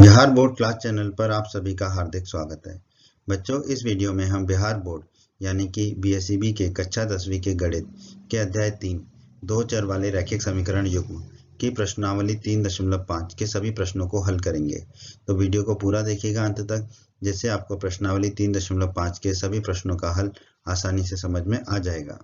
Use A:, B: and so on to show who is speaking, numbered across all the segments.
A: Bihar board class channel पर आप सभी का हार्दिक स्वागत है। बच्चों, इस वीडियो में हम बिहार बोर्ड यानी कि बीएसईबी के कक्षा 10वीं के गणित के अध्याय 3 दो चर वाले रैखिक समीकरण युग्म की प्रश्नावली 3.5 के सभी प्रश्नों को हल करेंगे। तो वीडियो को पूरा देखिएगा अंत तक, जिससे आपको प्रश्नावली 3.5 के सभी प्रश्नों का हल आसानी से समझ में आ जाएगा।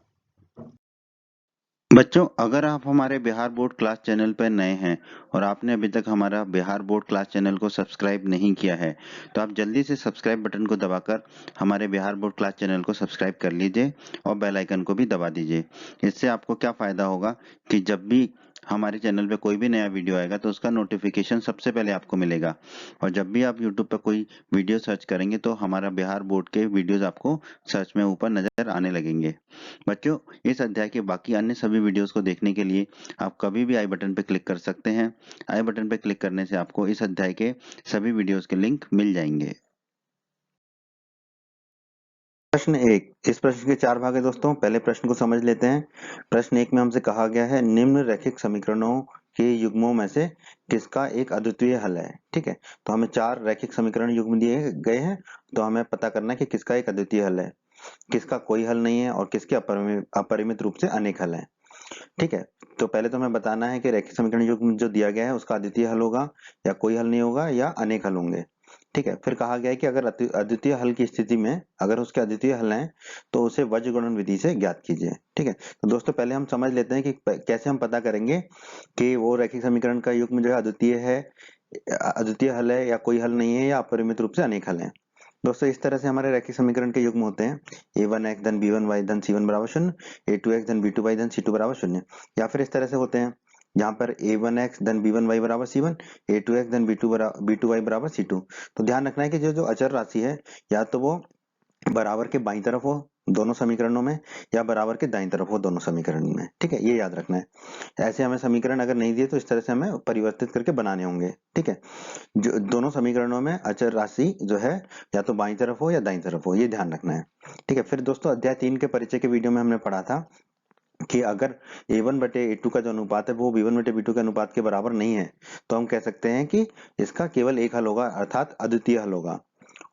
B: बच्चों, अगर आप हमारे बिहार बोर्ड क्लास चैनल पर नए हैं और आपने अभी तक हमारा बिहार बोर्ड क्लास चैनल को सब्सक्राइब नहीं किया है, तो आप जल्दी से सब्सक्राइब बटन को दबाकर हमारे बिहार बोर्ड क्लास चैनल को सब्सक्राइब कर लीजिए और बेल आइकन को भी दबा दीजिए। इससे आपको क्या फ़ायदा होगा कि जब भी हमारे चैनल पे कोई भी नया वीडियो आएगा तो उसका नोटिफिकेशन सबसे पहले आपको मिलेगा, और जब भी आप यूट्यूब पर कोई वीडियो सर्च करेंगे तो हमारा बिहार बोर्ड के वीडियोज़ आपको सर्च में ऊपर नज़र आने लगेंगे। बच्चों, इस अध्याय के बाकी अन्य सभी वीडियोस को देखने के लिए आप कभी भी आई बटन पर क्लिक कर सकते हैं। आई बटन पर क्लिक करने से आपको इस अध्याय के सभी वीडियोस के लिंक मिल जाएंगे। प्रश्न एक। इस प्रश्न के 4 भाग है दोस्तों। पहले प्रश्न को समझ लेते हैं। प्रश्न एक में हमसे कहा गया है, निम्न रैखिक समीकरणों के युग्मों में से किसका एक अद्वितीय हल है। ठीक है, तो हमें 4 रैखिक समीकरण युग्म दिए गए हैं, तो हमें पता करना है कि किसका एक अद्वितीय हल है, किसका कोई हल नहीं है और किसके अपरिमित रूप से अनेक हल हैं। ठीक है, तो पहले तो हमें बताना है कि रैखिक समीकरण जो दिया गया है उसका अद्वितीय हल होगा या कोई हल नहीं होगा या अनेक हल होंगे। ठीक है, फिर कहा गया है कि अगर अद्वितीय हल की स्थिति में अगर उसके अद्वितीय हल हैं तो उसे वज्र गुणन विधि से ज्ञात कीजिए। ठीक है, तो दोस्तों पहले हम समझ लेते हैं कि कैसे हम पता करेंगे कि वो रैखिक समीकरण का युग्म जो है अद्वितीय हल है या कोई हल नहीं है या अपरिमित रूप से अनेक हल है। दोस्तों इस तरह से हमारे रैखिक समीकरण के युग्म होते हैं, a1x धन b1y धन c1 बराबर 0, a2x धन b2y धन c2 बराबर 0, या फिर इस तरह से होते हैं जहां पर a1x धन b1y बराबर c1, a2x धन b2y बराबर c2। तो ध्यान रखना है कि जो जो अचर राशि है या तो वो बराबर के बाईं तरफ हो दोनों समीकरणों में या बराबर के दाईं तरफ हो दोनों समीकरणों में। ठीक है, ये याद रखना है। ऐसे हमें समीकरण अगर नहीं दिए तो इस तरह से हमें परिवर्तित करके बनाने होंगे। ठीक है, जो दोनों समीकरणों में अचर राशि जो है या तो बाईं तरफ हो या दाईं तरफ हो, ये ध्यान रखना है। ठीक है, फिर दोस्तों अध्याय 3 के परिचय के वीडियो में हमने पढ़ा था कि अगर a1 बटे a2 का जो अनुपात है वो b1 बटे b2 के अनुपात के बराबर नहीं है तो हम कह सकते हैं कि इसका केवल एक हल होगा, अर्थात अद्वितीय हल होगा।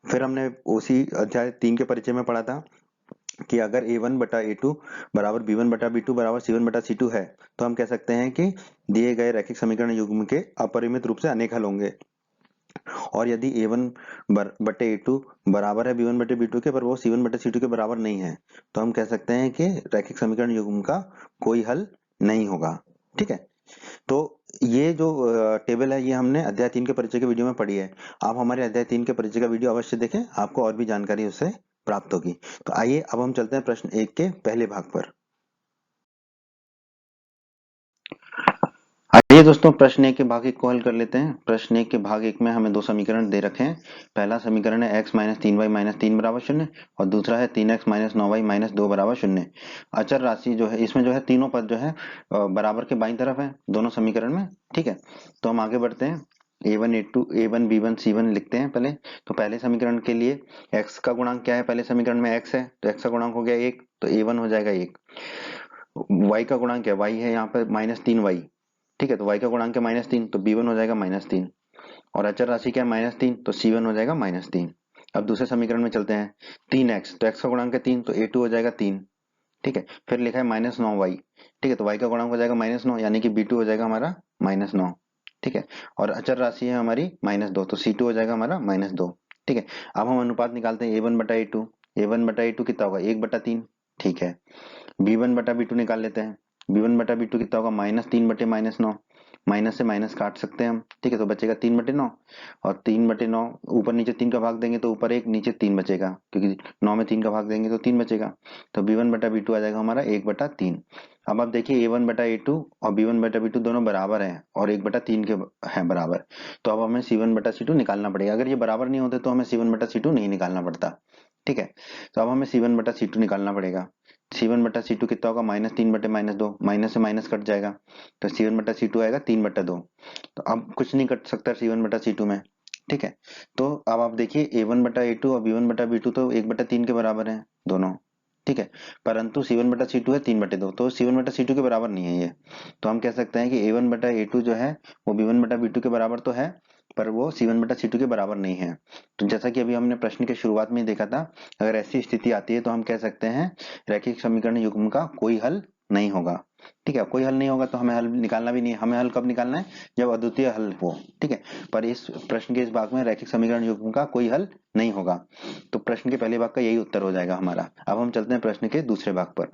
B: फिर हमने उसी अध्याय 3 के परिचय में पढ़ा था कि अगर a1 बटा a2 बराबर b1 बटा b2 बराबर c1 बटा c2 है तो हम कह सकते हैं कि दिए गए रैखिक समीकरण युग्म के अपरिमित रूप से अनेक हल होंगे। और यदि a1 बटे a2 बराबर है b1 बटे b2 के पर वो c1 बटे c2 के बराबर नहीं है तो हम कह सकते हैं कि रैखिक समीकरण युग्म का कोई हल नहीं होगा। ठीक है, तो ये जो टेबल है ये हमने अध्याय 3 के परिचय के वीडियो में पढ़ी है। आप हमारे अध्याय 3 के परिचय का वीडियो अवश्य देखें, आपको और भी जानकारी उससे प्राप्त होगी। तो आइए अब हम चलते हैं प्रश्न 1 के पहले भाग पर। आइए दोस्तों प्रश्न एक के भाग एक को हल कर लेते हैं। प्रश्न एक के भाग एक में हमें दो समीकरण दे रखे हैं। पहला समीकरण है x माइनस 3y माइनस 3 बराबर 0 और दूसरा है 3x माइनस 9y माइनस 2 बराबर 0। अचर राशि जो है इसमें जो है तीनों पद जो है बराबर के बाईं तरफ है दोनों समीकरण में। ठीक है, तो हम आगे बढ़ते हैं। a1 a2 a1 b1 c1 लिखते हैं पहले। तो पहले समीकरण के लिए x का गुणांक क्या है, पहले समीकरण में x है तो x का गुणांक हो गया 1, तो a1 हो जाएगा 1। y का गुणांक क्या है, y है यहाँ पर -3y। ठीक है, तो y का गुणांक है -3 तो b1 हो जाएगा -3, और अचर राशि क्या है -3 तो c1 हो जाएगा -3। अब दूसरे समीकरण में चलते हैं। 3x, तो x का गुणांक है 3 तो a2 हो जाएगा 3। ठीक है, फिर लिखा है -9y। ठीक है, तो y का गुणांक हो जाएगा -9 यानी कि b2 हो जाएगा हमारा -9। ठीक है, और अचर राशि है हमारी -2 तो c2 हो जाएगा हमारा -2। ठीक है, अब हम अनुपात निकालते हैं a1 बटा a2। a1 बटा a2 कितना होगा, 1/3। ठीक है, b1 बटा b2 निकाल लेते हैं। b1 बटा b2 कितना होगा, -3 बटे -9। माइनस से माइनस काट सकते हैं हम। ठीक है, तो बचेगा 3/9, और 3/9 ऊपर नीचे 3 का भाग देंगे तो ऊपर 1 नीचे 3 बचेगा, क्योंकि 9 में 3 का भाग देंगे तो 3 बचेगा। तो b1 बटा b2 आ जाएगा हमारा 1/3। अब आप देखिए a1 बटा a2 और b1 बटा b2 दोनों बराबर हैं और 1/3 के हैं बराबर, तो अब हमें c1 बटा c2 निकालना पड़ेगा। अगर ये बराबर नहीं होते तो हमें c1 बटा c2 नहीं निकालना पड़ता। ठीक है, तो अब हमें c1 बटा c2 निकालना पड़ेगा। c1 बटा c2 कितना होगा, -3 बटे -2, माइनस से माइनस कट जाएगा तो c1 बटा c2 आएगा 3/2। तो अब कुछ नहीं कट सकता c1 बटा c2 में। ठीक है, तो अब आप देखिए a1 बटा a2 और b1 बटा b2 तो 1/3 के बराबर हैं दोनों। ठीक है, परंतु c1 बटा c2 है 3/2, तो c1 बटा c2 के बराबर नहीं है ये। तो हम कह सकते हैं कि a1 बटा a2 जो है वो b1 बटा b2 के बराबर तो है, पर वो C1 बटा C2 के बराबर नहीं है। तो जैसा कि अभी हमने प्रश्न के शुरुआत में ही देखा था, अगर ऐसी स्थिति आती है तो हम कह सकते हैं रैखिक समीकरण युग्म का कोई हल नहीं होगा। ठीक है, कोई हल नहीं होगा तो हमें हल निकालना भी नहीं है। हमें हल कब निकालना है? जब अद्वितीय हल हो। ठीक है, पर इस प्रश्न के इस भाग में रैखिक समीकरण युग्म का कोई हल नहीं होगा, तो प्रश्न के पहले भाग का यही उत्तर हो जाएगा हमारा। अब हम चलते हैं प्रश्न के दूसरे भाग पर।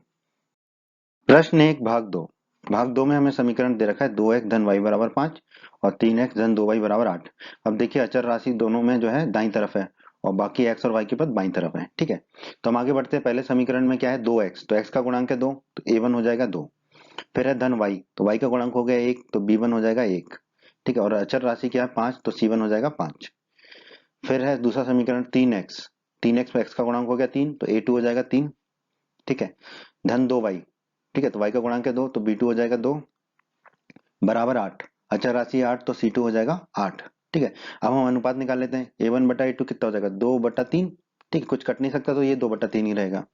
B: प्रश्न 1 भाग 2। भाग 2 में हमें समीकरण दे रखा है 2x धन y बराबर 5 और 3x धन 2y बराबर 8। अब देखिए अचर राशि दोनों में जो है दाईं तरफ है और बाकी x और y के पद बाईं तरफ है। ठीक है, तो हम आगे बढ़ते हैं। पहले समीकरण में क्या है? 2x, तो x का गुणांक है 2, तो a1 हो जाएगा 2। फिर है धन y, तो y का गुणांक हो गया 1, तो b1 हो जाएगा 1। ठीक है, और अचर राशि क्या है? 5, तो c1 हो जाएगा 5। फिर है दूसरा समीकरण 3x, 3x में x का गुणांक हो गया 3, तो a2 हो जाएगा 3। ठीक है, धन 2y, ठीक है, तो y का गुणांक है 2, तो b2 हो जाएगा 2 बराबर 8। अचर राशि 8, तो C2 हो जाएगा 8। ठीक है, अब हम अनुपात निकाल लेते हैं। A1 बटा A2 कितना हो जाएगा? 2/3। ठीक है, कुछ कट नहीं सकता तो ये 2/3 ही रहेगा।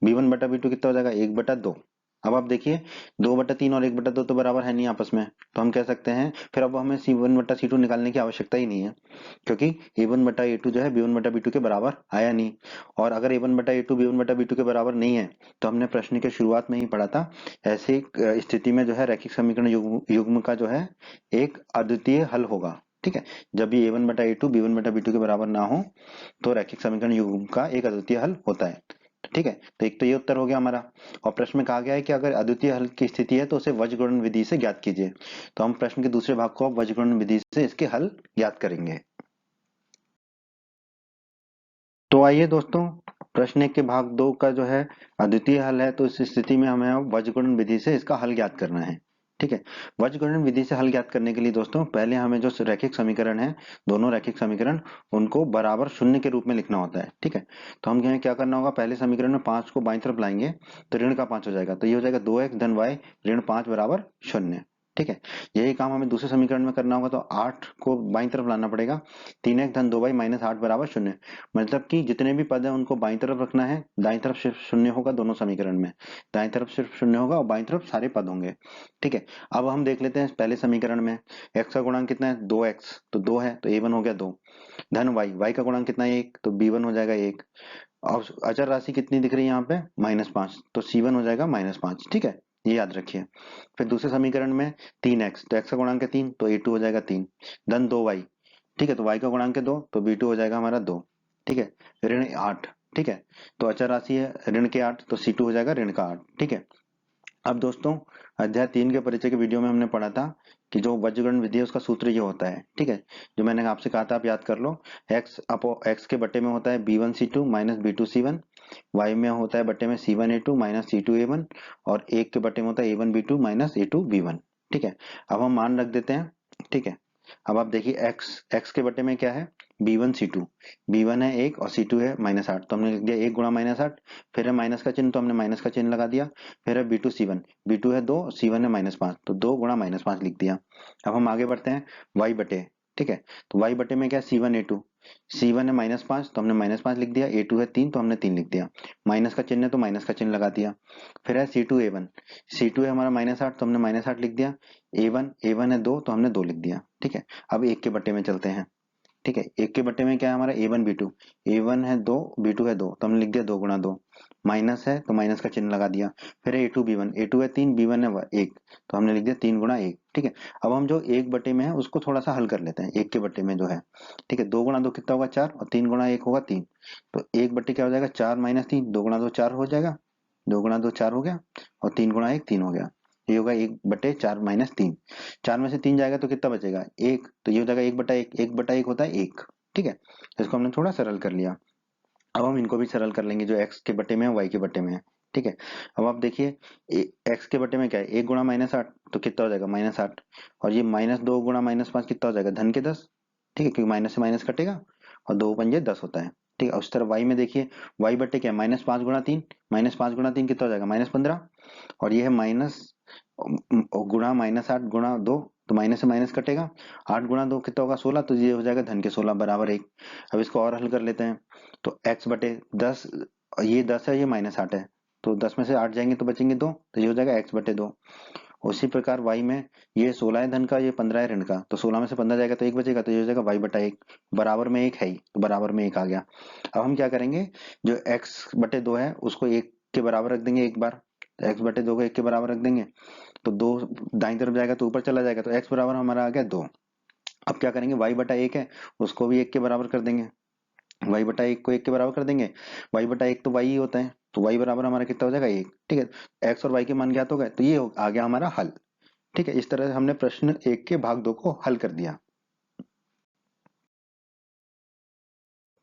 B: B1 बटा B2 कितना हो जाएगा? 1/2। अब आप देखिए 2/3 और 1/2 तो बराबर है नहीं आपस में, तो हम कह सकते हैं फिर अब हमें C1 बटा C2 निकालने की आवश्यकता ही नहीं है, क्योंकि A1 बटा A2 जो है B1 बटा B2 के बराबर आया नहीं। और अगर A1 बटा A2 B1 बटा B2 के बराबर नहीं है तो हमने प्रश्न के शुरुआत में ही पढ़ा था, ऐसी स्थिति में जो है रैखिक समीकरण युग्म का जो है एक अद्वितीय हल होगा। ठीक है, जब भी A1 बटा A2 B1 बटा B2 के बराबर ना हो तो रैखिक समीकरण युग्म का एक अद्वितीय हल होता है। ठीक है, तो एक तो ये उत्तर हो गया हमारा। और प्रश्न में कहा गया है कि अगर अद्वितीय हल की स्थिति है तो उसे वज्रगुणन विधि से ज्ञात कीजिए। तो हम प्रश्न के दूसरे भाग को अब वज्रगुणन विधि से इसके हल ज्ञात करेंगे। तो आइए दोस्तों, प्रश्न 1 के भाग 2 का जो है अद्वितीय हल है, तो इस स्थिति में हमें अब वज्रगुणन विधि से इसका हल ज्ञात करना है। ठीक है, वज्रगुणन विधि से हल ज्ञात करने के लिए दोस्तों पहले हमें जो रैखिक समीकरण है, दोनों रैखिक समीकरण, उनको बराबर शून्य के रूप में लिखना होता है। ठीक है, तो हमें क्या करना होगा? पहले समीकरण में 5 को बाईं तरफ लाएंगे तो ऋण का 5 हो जाएगा, तो ये हो जाएगा 2x धन y ऋण 5 बराबर 0। ठीक है, यही काम हमें दूसरे समीकरण में करना होगा, तो 8 को बाईं तरफ लाना पड़ेगा। 3x धन 2y माइनस 8 बराबर 0। मतलब कि जितने भी पद है उनको बाईं तरफ रखना है, दाईं तरफ सिर्फ शून्य होगा दोनों समीकरण में। दाईं तरफ सिर्फ शून्य होगा और बाईं तरफ सारे पद होंगे। ठीक है, अब हम देख लेते हैं पहले समीकरण में x का गुणांक कितना है? 2x, तो 2 है तो a1 हो गया 2। धन y का गुणांक कितना है? 1, तो b1 हो जाएगा 1। अब अचर राशि कितनी दिख रही है यहाँ पे? -5, तो c1 हो जाएगा -5। ठीक है, ये याद रखिए। फिर दूसरे समीकरण में 3x, तो x का गुणांक है 3, तो a2 हो जाएगा 3। धन 2y, ठीक है, तो y का गुणांक है 2, तो b2 हो जाएगा हमारा 2। ठीक है, ऋण 8। ठीक है, तो अचर राशि है ऋण के 8, तो C2 हो जाएगा ऋण का 8। ठीक है, अब दोस्तों अध्याय 3 के परिचय के वीडियो में हमने पढ़ा था कि जो वज्रगुणन विधि है उसका सूत्र ये होता है। ठीक है, जो मैंने आपसे कहा था आप याद कर लो। x के बट्टे में होता है b1c2 माइनस b2c1, y में होता है बट्टे में c1a2 माइनस c2a1 और 1 के बट्टे में होता है a1b2 माइनस a2b1। ठीक है, अब हम मान रख देते हैं। ठीक है, अब आप देखिए x के बट्टे में क्या है? b1c2, b1 है 1 और c2 है -8, तो हमने लिख दिया 1 गुणा -8। फिर है माइनस का चिन्ह, तो हमने माइनस का चिन्ह लगा दिया। फिर है b2c1, b2 है 2, c1 है -5, तो 2 गुणा -5 लिख दिया। अब हम आगे बढ़ते हैं y बटे। ठीक है, तो y बटे में क्या है? c1a2, c1 है -5, तो हमने -5 लिख दिया। a2 है 3, तो हमने 3 लिख दिया। माइनस का चिन्ह है तो माइनस का चिन्ह लगा दिया। फिर है c2a1, c2 है हमारा -8, तो हमने -8 लिख दिया। a1 है 2, तो हमने 2 लिख दिया। ठीक है, अब 1 के बट्टे में चलते हैं। ठीक है, 1 के बट्टे में क्या है हमारा? a1b2, a1 है 2, b2 है 2, तो हमने लिख दिया 2 गुणा 2। माइनस है तो माइनस का चिन्ह लगा दिया। फिर है a2b1, a2 है 3, b1 है 1, तो हमने लिख दिया 3 गुणा 1। ठीक है, अब हम जो 1 बटे में है उसको थोड़ा सा हल कर लेते हैं। 1 के बट्टे में जो है, ठीक है, 2 गुणा 2 कितना होगा? 4, और 3 गुणा 1 होगा 3, तो 1 बट्टे क्या हो जाएगा? 4 माइनस 3, 2 गुणा 2 4 हो जाएगा। 2 गुणा 2 4 हो गया और 3 गुणा 1 3 हो गया। ये होगा 1/4 माइनस 3। 4 में से 3 जाएगा तो कितना बचेगा? 1, तो ये हो जाएगा 1/1, 1/1 होता है 1। ठीक है, इसको हमने थोड़ा सरल कर लिया। अब हम इनको भी सरल कर लेंगे जो x के बटे में है, y के बटे में है। ठीक है, अब आप देखिए x के बटे में क्या है? 1 गुणा -8, तो कितना हो जाएगा? -8। और ये -2 गुणा -5 कितना हो जाएगा? धन के 10। ठीक है, क्योंकि माइनस से माइनस कटेगा और 2 पंजे 10 होता है। ठीक है, उस तरह y में देखिए, y बटे क्या है? -5 गुणा 3, -5 गुणा 3 कितना हो जाएगा? -15। और ये है माइनस गुणा -8 गुणा 2, तो माइनस से माइनस कटेगा। 8 गुणा 2 कितना होगा? 16, तो ये हो जाएगा धन के 16 बराबर 1। अब इसको और हल कर लेते हैं, तो x बटे 10, ये 10 है, ये -8 है, तो 10 में से 8 जाएंगे तो बचेंगे 2, तो ये हो जाएगा x बटे 2। उसी प्रकार y में ये 16 है धन का, ये 15 है ऋण का, तो 16 में से 15 जाएगा तो 1 बचेगा, तो ये हो जाएगा y बटा 1, बराबर में 1 है ही, तो बराबर में 1 आ गया। अब हम क्या करेंगे, जो x बटे 2 है उसको 1 के बराबर रख देंगे एक बार, x बटे 2 को 1 के बराबर रख देंगे, तो 2 दाईं तरफ जाएगा तो ऊपर चला जाएगा, तो x बराबर हमारा आ गया 2। अब क्या करेंगे, y बटा 1 है उसको भी 1 के बराबर कर देंगे, y बटा 1 को 1 के बराबर कर देंगे, y बटा 1 तो y ही होता है, तो y बराबर हमारा कितना हो जाएगा 1, ठीक है। x और y के मान ज्ञात हो गए, तो ये आ गया हमारा हल, ठीक है। इस तरह से हमने प्रश्न 1 के भाग 2 को हल कर दिया।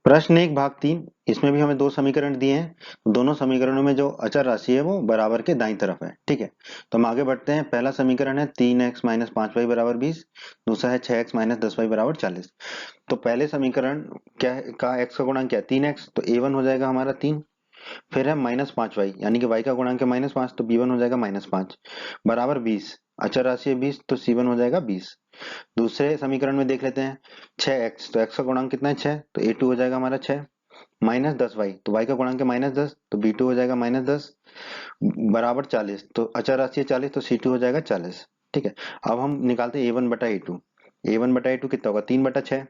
B: प्रश्न 1 भाग 3, इसमें भी हमें दो समीकरण दिए हैं, दोनों समीकरणों में जो अचर राशि है वो बराबर के दाईं तरफ है, ठीक है। तो हम आगे बढ़ते हैं। पहला समीकरण है 3x माइनस 5y बराबर 20, दूसरा है 6x माइनस 10y बराबर 40। तो पहले समीकरण क्या है का x का गुणांक क्या है 3x, तो a1 हो जाएगा हमारा 3, फिर है माइनस 5y यानी कि y का गुणांक है -5, तो b1 हो जाएगा -5 बराबर 20, अचर राशि है 20 तो c1 हो जाएगा 20। दूसरे समीकरण में देख लेते हैं 6x, तो x का गुणांक कितना है 6, तो a2 हो जाएगा हमारा 6 माइनस 10y, तो y का गुणांक है -10, तो b2 हो जाएगा -10 बराबर 40, तो अचर राशि है 40 तो c2 हो जाएगा 40, ठीक है। अब हम निकालते हैं a1 बटा a2, a1 बटा a2 कितना होगा 3 बटा 6,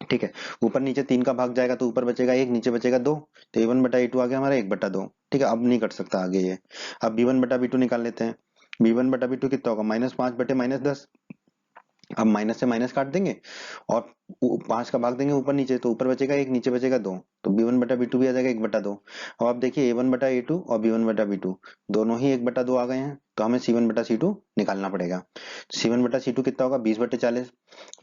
B: ठीक है। ऊपर नीचे 3 का भाग जाएगा तो ऊपर बचेगा 1, नीचे बचेगा 2, तो a1 बटा a2 आ गया हमारा 1 बटा 2, ठीक है। अब नहीं कट सकता आगे ये। अब b1 बटा b2 निकाल लेते हैं, b1 बटा b2 कितना होगा -5 बटे -10, अब माइनस से माइनस काट देंगे और 5 का भाग देंगे ऊपर नीचे, तो ऊपर बचेगा 1, नीचे बचेगा 2, तो b1 बटा b2 भी आ जाएगा 1 बटा 2। अब आप देखिए a1 बटा a2 और b1 बटा b2 दोनों ही 1 बटा 2 आ गए हैं, तो हमें c1 बटा c2 निकालना पड़ेगा। c1 बटा c2 कितना होगा 20 बटे 40,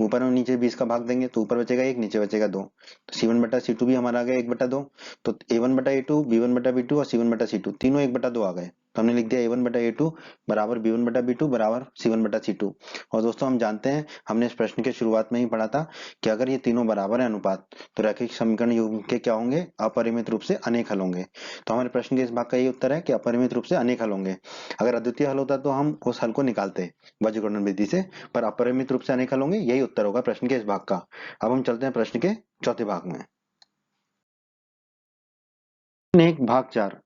B: ऊपर और नीचे 20 का भाग देंगे तो ऊपर बचेगा 1, नीचे बचेगा 2, तो c1 बटा c2 भी हमारा आ गया 1 बटा 2। तो a1 बटा a2, b1 बटा b2 और c1 बटा c2 तीनों 1 बटा 2 आ गए, तो हमने लिख दिया a1 बटा a2 बराबर b1 बटा b2 बराबर c1 बटा c2। और दोस्तों हम जानते हैं, हमने इस प्रश्न के शुरुआत में ही पढ़ा था कि अगर ये तीनों बराबर है अनुपात, तो रैखिक समीकरण युग्म के क्या होंगे, अपरिमित रूप से अनेक हल होंगे। तो हमारे प्रश्न के इस भाग का ये उत्तर है कि अपरिमित रूप से अनेक हल होंगे। अगर अद्वितीय हल होता तो हम उस हल को निकालते वज्रगुणन विधि से, पर अपरिमित रूप से अनेक हल होंगे, यही उत्तर होगा प्रश्न के इस भाग का। अब हम चलते हैं प्रश्न के चौथे भाग में। एक भाग 4,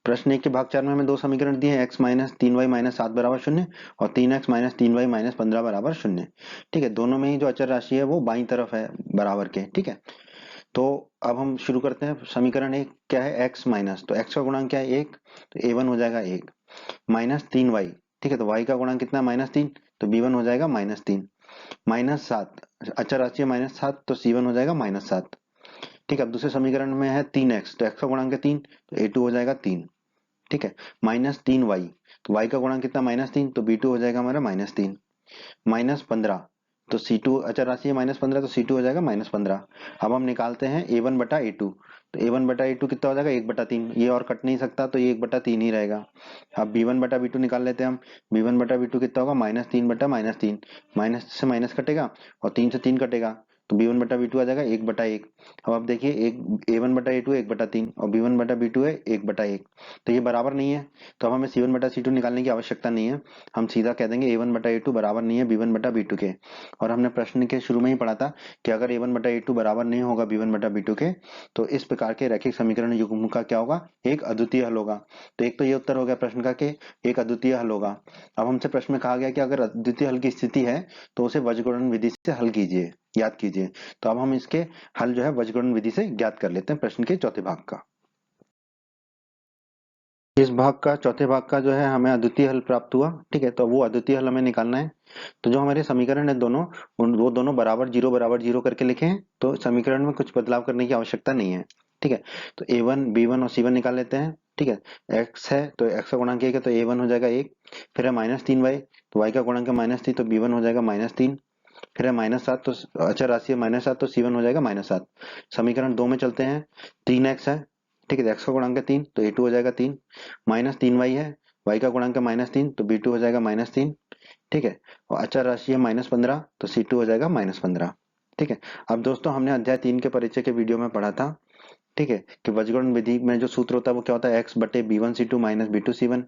B: प्रश्न 1 के भाग 4 में हमें दो समीकरण दिए हैं, x माइनस 3y माइनस 7 बराबर 0 और 3x माइनस 3y माइनस 15 बराबर 0, ठीक है। दोनों में ही जो अचर राशि है वो बाईं तरफ है बराबर के, ठीक है। तो अब हम शुरू करते हैं। समीकरण 1 क्या है x माइनस, तो x का गुणांक क्या है 1, तो a1 हो जाएगा 1 माइनस 3y, ठीक है। तो y का गुणांक कितना -3, तो b1 हो जाएगा -3 माइनस 7, अचर राशि है -7 तो c1 हो जाएगा -7, ठीक है। अब दूसरे समीकरण में है 3x, तो x का गुणांक है 3, तो a2 हो जाएगा 3, ठीक है। -3y, तो y का गुणांक कितना -3, तो b2 हो जाएगा हमारा -3 -15, तो c2 अचर राशि है -15 तो c2 हो जाएगा -15। अब हम निकालते हैं a1 बटा a2, तो a1 बटा a2 कितना हो जाएगा 1 बटा 3, ये और कट नहीं सकता तो ये 1 बटा 3 ही रहेगा। अब b1 बटा b2 निकाल लेते हैं हम, b1 बटा b2 कितना होगा -3 बटा -3, माइनस से माइनस कटेगा और 3 से 3 कटेगा, तो b1 बटा b2 आ जाएगा 1 बटा 1। अब आप देखिए एक a1 बटा a2 1 बटा 3 और b1 बटा b2 है 1 बटा 1, तो ये बराबर नहीं है, तो अब हमें c1 बटा c2 निकालने की आवश्यकता नहीं है, हम सीधा कह देंगे a1 बटा a2 बराबर नहीं है b1 बटा b2 के। और हमने प्रश्न के शुरू में ही पढ़ा था कि अगर a1 बटा a2 बराबर नहीं होगा b1 बटा b2 के, तो इस प्रकार के रैखिक समीकरण युग्म का क्या होगा, एक अद्वितीय हल होगा। तो एक तो ये उत्तर हो गया प्रश्न का कि एक अद्वितीय हल होगा। अब हमसे प्रश्न में कहा गया कि अगर अद्वितीय हल की स्थिति है तो उसे वज्रगुणन विधि से हल कीजिए, याद कीजिए। तो अब हम इसके हल जो है वज्रगुणन विधि से ज्ञात कर लेते हैं प्रश्न के चौथे भाग का। इस भाग का चौथे भाग का जो है हमें अद्वितीय हल प्राप्त हुआ, ठीक है। तो वो अद्वितीय हल हमें निकालना है। तो जो हमारे समीकरण है दोनों, वो दोनों बराबर जीरो करके लिखे हैं, तो समीकरण में कुछ बदलाव करने की आवश्यकता नहीं है, ठीक है। तो a1 b1 और c1 निकाल लेते हैं, ठीक है। x है तो x का गुणांक 1 है तो a1 हो जाएगा 1, फिर है -3y, तो y का गुणांक है -3 तो b1 हो जाएगा -3, फिर है -7 तो अचर राशि है -7 तो c1 हो जाएगा -7। समीकरण 2 में चलते हैं, 3x है, ठीक है। x का गुणांक है 3 तो a2 हो जाएगा 3, -3y है, y का गुणांक है -3 तो b2 हो जाएगा -3, ठीक है। और अचर राशि है -15 तो c2 हो जाएगा -15, ठीक है। अब दोस्तों हमने अध्याय 3 के परिचय के वीडियो में पढ़ा था, ठीक है, कि वज्रगुणन विधि में जो सूत्र होता है वो क्या होता है, x बटे b1 c2 minus b2 c1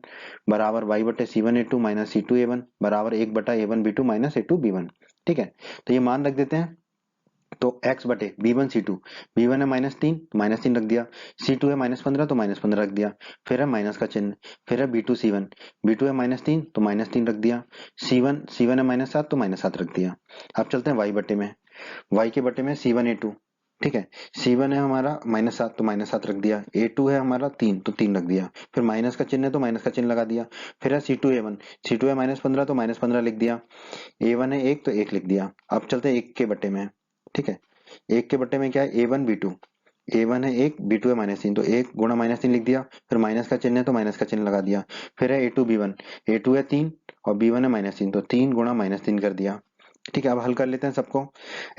B: बराबर y बटे c1 a2 minus c2 a1 बराबर 1 बटा a1 b2 minus a2 b1, ठीक है। तो ये मान रख देते हैं तो x बटे b1 c2, b1 है -3 तो -3 रख दिया, c2 है -15 तो -15 रख दिया, फिर है माइनस का चिन्ह, फिर है b2c1, b2 है -3 तो -3 रख दिया, c1 है -7 तो -7 रख दिया। अब चलते हैं y बटे में, y के बटे में c1a2, ठीक है, c1 है हमारा -7 तो -7 रख दिया, a2 है हमारा 3 तो 3 रख दिया, फिर माइनस का चिन्ह है तो माइनस का चिन्ह लगा दिया, फिर है c2a1, c2 है -15 तो -15 लिख दिया, a1 है 1 तो 1 लिख दिया। अब चलते हैं 1 के बटे में, ठीक है, 1 के बटे में क्या है, a1 b2, a1 है 1 b2 है -3 तो 1 गुणा -3 लिख दिया, फिर माइनस का चिन्ह है तो माइनस का चिन्ह लगा दिया, फिर है a2 b1, a2 है 3 और b1 है -3 तो 3 गुणा -3 कर दिया। ठीक है, अब हल कर लेते हैं सबको,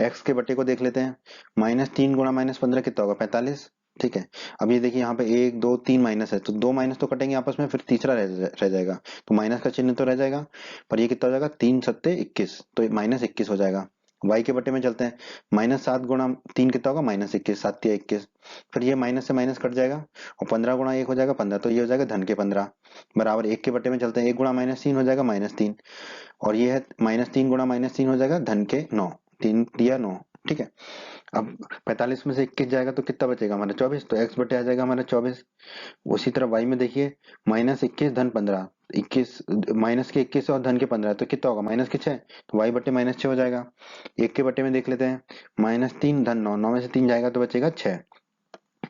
B: x के बटे को देख लेते हैं, -3 गुणा -15 कितना होगा, 45। ठीक है, अब ये देखिए यहाँ पे 1 2 3 माइनस है तो 2 माइनस तो कटेंगे आपस में, फिर तीसरा रह जाएगा, तो माइनस का चिन्ह तो रह जाएगा, पर ये कितना हो जाएगा, 3 सत्ते 21 तो -21 हो जाएगा। y के बटे में चलते हैं, -7 गुणा 3 कितना होगा, -21, 7 या 21, फिर ये माइनस से माइनस कट जाएगा और 15 गुणा 1 हो जाएगा 15, तो ये हो जाएगा धन के 15 बराबर 1 के बटे में चलते हैं, 1 गुणा -3 हो जाएगा -3 और ये है -3 गुणा -3 हो जाएगा धन के 9, 3 दिया 9। ठीक है, अब 45 में से 21 जाएगा तो कितना बचेगा हमारा 24, तो x बटे आ जाएगा हमारा 24। उसी तरह y में देखिए, -21 धन 15, 21 माइनस के 21 और धन के 15 तो कितना होगा, माइनस के 6 तो y बटे -6 हो जाएगा। 1 के बटे में देख लेते हैं, -3 धन 9, 9 में से 3 जाएगा तो बचेगा 6।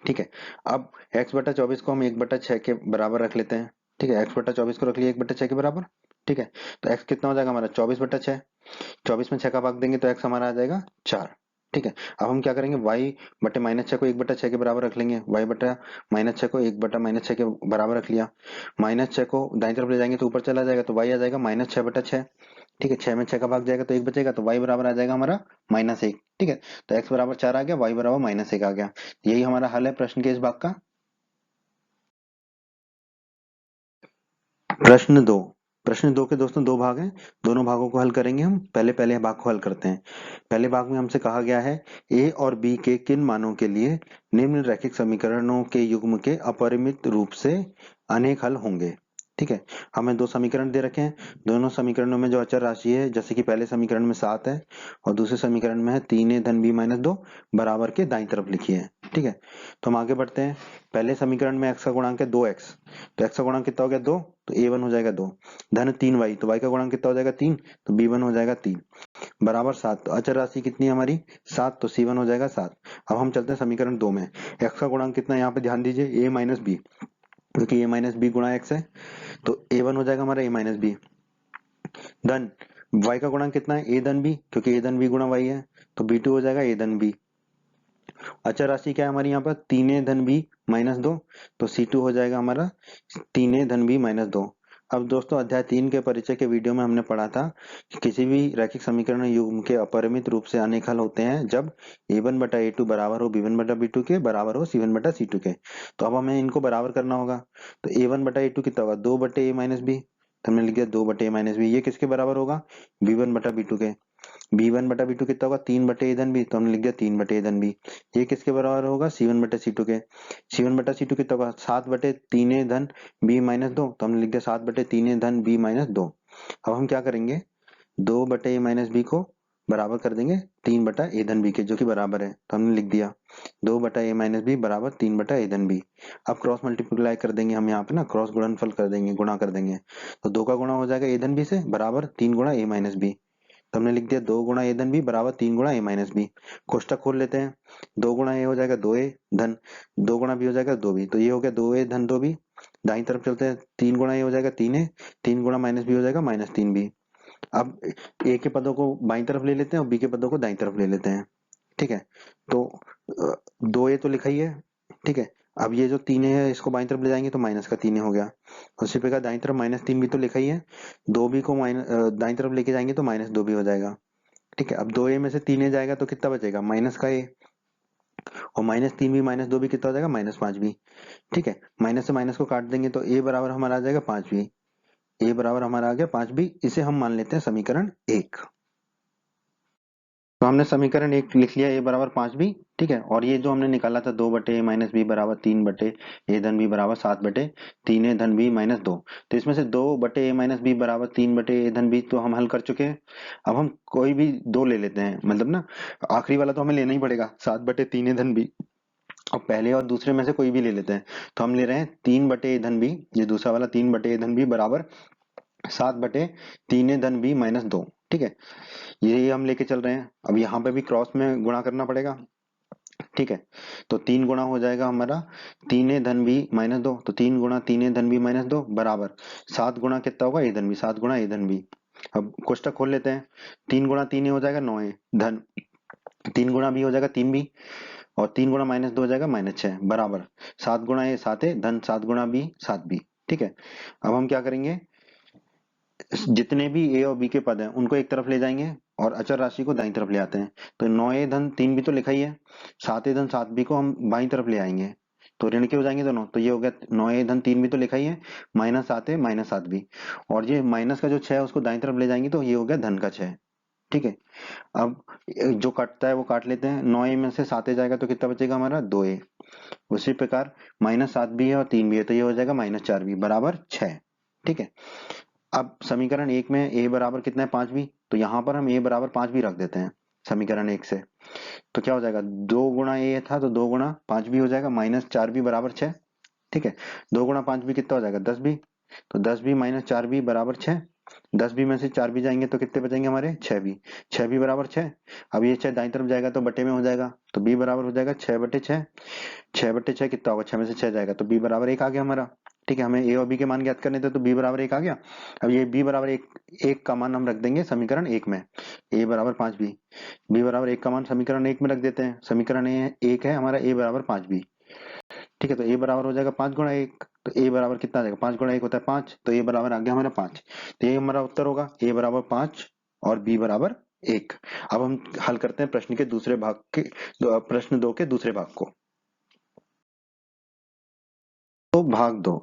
B: ठीक है, अब x बटा 24 को हम 1 बटा 6 के बराबर रख लेते हैं। ठीक है, x बटा 24 को रख लिया 1 बटा 6 के बराबर। ठीक है, तो x कितना हो जाएगा हमारा 24 बटा 6, 24 में 6 का भाग देंगे तो x हमारा आ जाएगा 4। ठीक है, अब हम क्या करेंगे, y बटे -6 को 1 बटा 6 के बराबर रख लेंगे, y बटा -6 को 1 बटा -6 के बराबर रख लिया, -6 को दाईं तरफ ले जाएंगे तो ऊपर चला जाएगा तो y आ जाएगा -6 बटा 6। ठीक है, 6 में 6 का भाग जाएगा तो 1 बचेगा तो y बराबर आ जाएगा हमारा -1। ठीक है, तो x बराबर 4 आ गया, y बराबर -1 आ गया। यही हमारा हल है प्रश्न के इस भाग का। प्रश्न 2 के दोस्तों 2 भाग हैं, दोनों भागों को हल करेंगे हम। पहले भाग को हल करते हैं। पहले भाग में हमसे कहा गया है a और b के किन मानों के लिए निम्न रैखिक समीकरणों के युग्म के अपरिमित रूप से अनेक हल होंगे। ठीक है, हमें 2 समीकरण दे रखे हैं, दोनों समीकरणों में जो अचर राशि है, जैसे कि पहले समीकरण में 7 है और दूसरे समीकरण में है 3a धन b माइनस 2 बराबर के दाईं तरफ लिखी है। ठीक है, तो हम आगे बढ़ते हैं। पहले समीकरण में x का गुणांक है 2x, तो x का गुणांक कितना हो गया 2, तो a1 हो जाएगा 2, धन 3y तो y का गुणांक कितना हो जाएगा 3, तो b1 हो जाएगा 3 बराबर 7। तो अचर राशि कितनी है हमारी 7, तो c1 हो जाएगा 7। अब हम चलते हैं समीकरण 2 में, x का गुणांक कितना है यहाँ पे ध्यान दीजिए, a माइनस बी, क्योंकि a माइनस बी गुणा x है तो a1 हो जाएगा हमारा a माइनस बी, धन y का गुणांक कितना है a धन b, क्योंकि a धन b गुणा y है तो b2 हो जाएगा a धन b। अचर राशि क्या है हमारी यहाँ पर 3a धन b माइनस 2, तो c2 हो जाएगा हमारा 3a धन b माइनस 2। अब दोस्तों अध्याय 3 के परिचय के वीडियो में हमने पढ़ा था कि किसी भी रैखिक समीकरण युग्म के अपरिमित रूप से अनेक हल होते हैं जब a1 बटा a2 बराबर हो b1 बटा b2 के, बराबर हो c1 बटा c2 के। तो अब हमें इनको बराबर करना होगा, तो a1 बटा a2 कितना होगा 2 बटे a माइनस बी, तो हमने लिख दिया 2 बटे a माइनस बी, ये किसके बराबर होगा b1 बटा b2 के। b1 बटा b2 कितना होगा 3 बटे a धन b, तो हमने लिख दिया 3 बटे a धन b, ये किसके बराबर होगा c1 बटे c2 के। c1 बटा c2 कितना होगा 7 बटे 3a धन b माइनस 2, तो हमने लिख दिया 7 बटे 3a धन b माइनस 2। अब हम क्या करेंगे, 2 बटे a माइनस b को बराबर कर देंगे 3 बटा a धन b के, जो कि बराबर है, तो हमने लिख दिया 2 बटा a माइनस बी बराबर 3 बटा a धन b। अब क्रॉस मल्टीप्लाई कर देंगे हम यहाँ पे ना, क्रॉस गुणनफल कर देंगे, गुणा कर देंगे, तो 2 का गुणा हो जाएगा a धन b से बराबर 3 गुणा a माइनस बी, तो हमने लिख दिया 2 गुणा ए धन बी बराबर 3 गुणा ए माइनस बी। कोष्टक खोल लेते हैं, 2 गुणा ए हो जाएगा 2a धन 2 गुणा बी हो जाएगा 2b, तो ये हो गया 2a धन 2b। दाईं तरफ चलते हैं, 3 गुणा ए हो जाएगा 3a, 3 गुणा माइनस बी हो जाएगा -3b। अब ए के पदों को बाईं तरफ ले लेते हैं और बी के पदों को दाईं तरफ ले लेते हैं। ठीक है, तो 2a तो लिखा ही है। ठीक है, अब ये जो 3a है इसको बाईं तरफ ले जाएंगे तो माइनस का 3a हो गया, उसी प्रकार दाईं तरफ -3b तो लिखा ही है, 2b को दाईं तरफ लेके जाएंगे तो -2b हो जाएगा। ठीक है, अब 2a में से 3a जाएगा तो कितना बचेगा माइनस का a, और -3b -2b कितना हो जाएगा -5b। ठीक है, माइनस से माइनस को काट देंगे तो a बराबर हमारा आ जाएगा 5b, a बराबर हमारा आ गया 5b, इसे हम मान लेते हैं समीकरण 1। तो हम हमने समीकरण एक लिख लिया, a बराबर 5b, ठीक है। और ये जो हमने निकाला था 2 बटे a माइनस बी बराबर 3 बटे a धन b बराबर 7 बटे 3 a धन b माइनस 2, तो इसमें से 2 बटे a माइनस बी बराबर 3 बटे a धन b तो हम हल कर चुके हैं। अब हम कोई भी दो ले लेते हैं, मतलब ना आखिरी वाला तो हमें लेना ही पड़ेगा, 7 बटे 3 a धन b। और पहले और दूसरे में से कोई भी ले लेते हैं, तो हम ले रहे हैं 3 बटे a धन b, ये दूसरा वाला 3 बटे a धन b बराबर 7 बटे 3 a धन b माइनस 2, ठीक है। ये हम लेके चल रहे हैं। अब यहाँ पे भी क्रॉस में गुणा करना पड़ेगा, ठीक है। तो 3 गुणा हो जाएगा हमारा 3 a धन b माइनस 2, तो 3 गुणा 3 a धन b माइनस 2 बराबर 7 गुणा कितना होगा a धन b, 7 गुणा a धन b। अब कोष्टक खोल लेते हैं, 3 गुणा 3 a हो जाएगा 9 a धन 3 गुणा b हो जाएगा 3b, और 3 गुणा माइनस 2 हो जाएगा माइनस 6 बराबर 7 गुणा a 7 a धन 7 गुणा b 7b, ठीक है। अब हम क्या करेंगे, जितने भी a और b के पद हैं उनको एक तरफ ले जाएंगे और अचर राशि को दाईं तरफ ले आते हैं। तो 9a धन 3b तो लिखा ही है, 7a धन 7b को हम बाईं तरफ ले आएंगे तो ऋण के हो जाएंगे दोनों। तो ये हो गया 9a धन 3b तो लिखा ही है, माइनस 7a माइनस 7b, और ये माइनस का जो 6 है उसको दाईं तरफ ले जाएंगे तो ये हो गया धन का 6, ठीक है। अब जो कटता है वो काट लेते हैं, 9a में से 7a जाएगा तो कितना बचेगा हमारा 2a। उसी प्रकार माइनस 7b है और 3b है तो ये हो जाएगा माइनस 4b बराबर 6, ठीक है। अब समीकरण एक में a बराबर कितना है 5b, तो यहाँ पर हम a बराबर 5b रख देते हैं समीकरण एक से। तो क्या हो जाएगा, 2 गुणा a था तो 2 गुणा 5b हो जाएगा माइनस 4b बराबर 6, ठीक है। 2 गुणा 5b कितना हो जाएगा 10b, तो 10b माइनस 4b बराबर 6, 10b में से 4b जाएंगे तो कितने बचेंगे हमारे 6b, 6b बराबर 6। अब ये 6 दाईं तरफ जाएगा तो बटे में हो जाएगा, तो b बराबर हो जाएगा 6 बटे 6, 6 बटे 6 कितना होगा, 6 में से 6 जाएगा तो b बराबर 1 आ गया हमारा, ठीक है। हमें a और b के मान ज्ञात करने थे तो b बराबर 1 आ गया। अब ये b बराबर 1 का मान हम रख देंगे समीकरण एक में, a बराबर 5b, b बराबर 1 का मान समीकरण एक में रख देते हैं, समीकरण एक है हमारा a बराबर 5b, ठीक है। तो a बराबर हो जाएगा 5 गुणा 1, तो a बराबर कितना आ जाएगा, 5 गुणा 1 होता है 5, तो a बराबर आ गया हमारा 5, तो ये हमारा उत्तर होगा a बराबर 5 और b बराबर 1। अब हम हल करते हैं प्रश्न के दूसरे भाग के, प्रश्न 2 के दूसरे भाग को। तो भाग 2,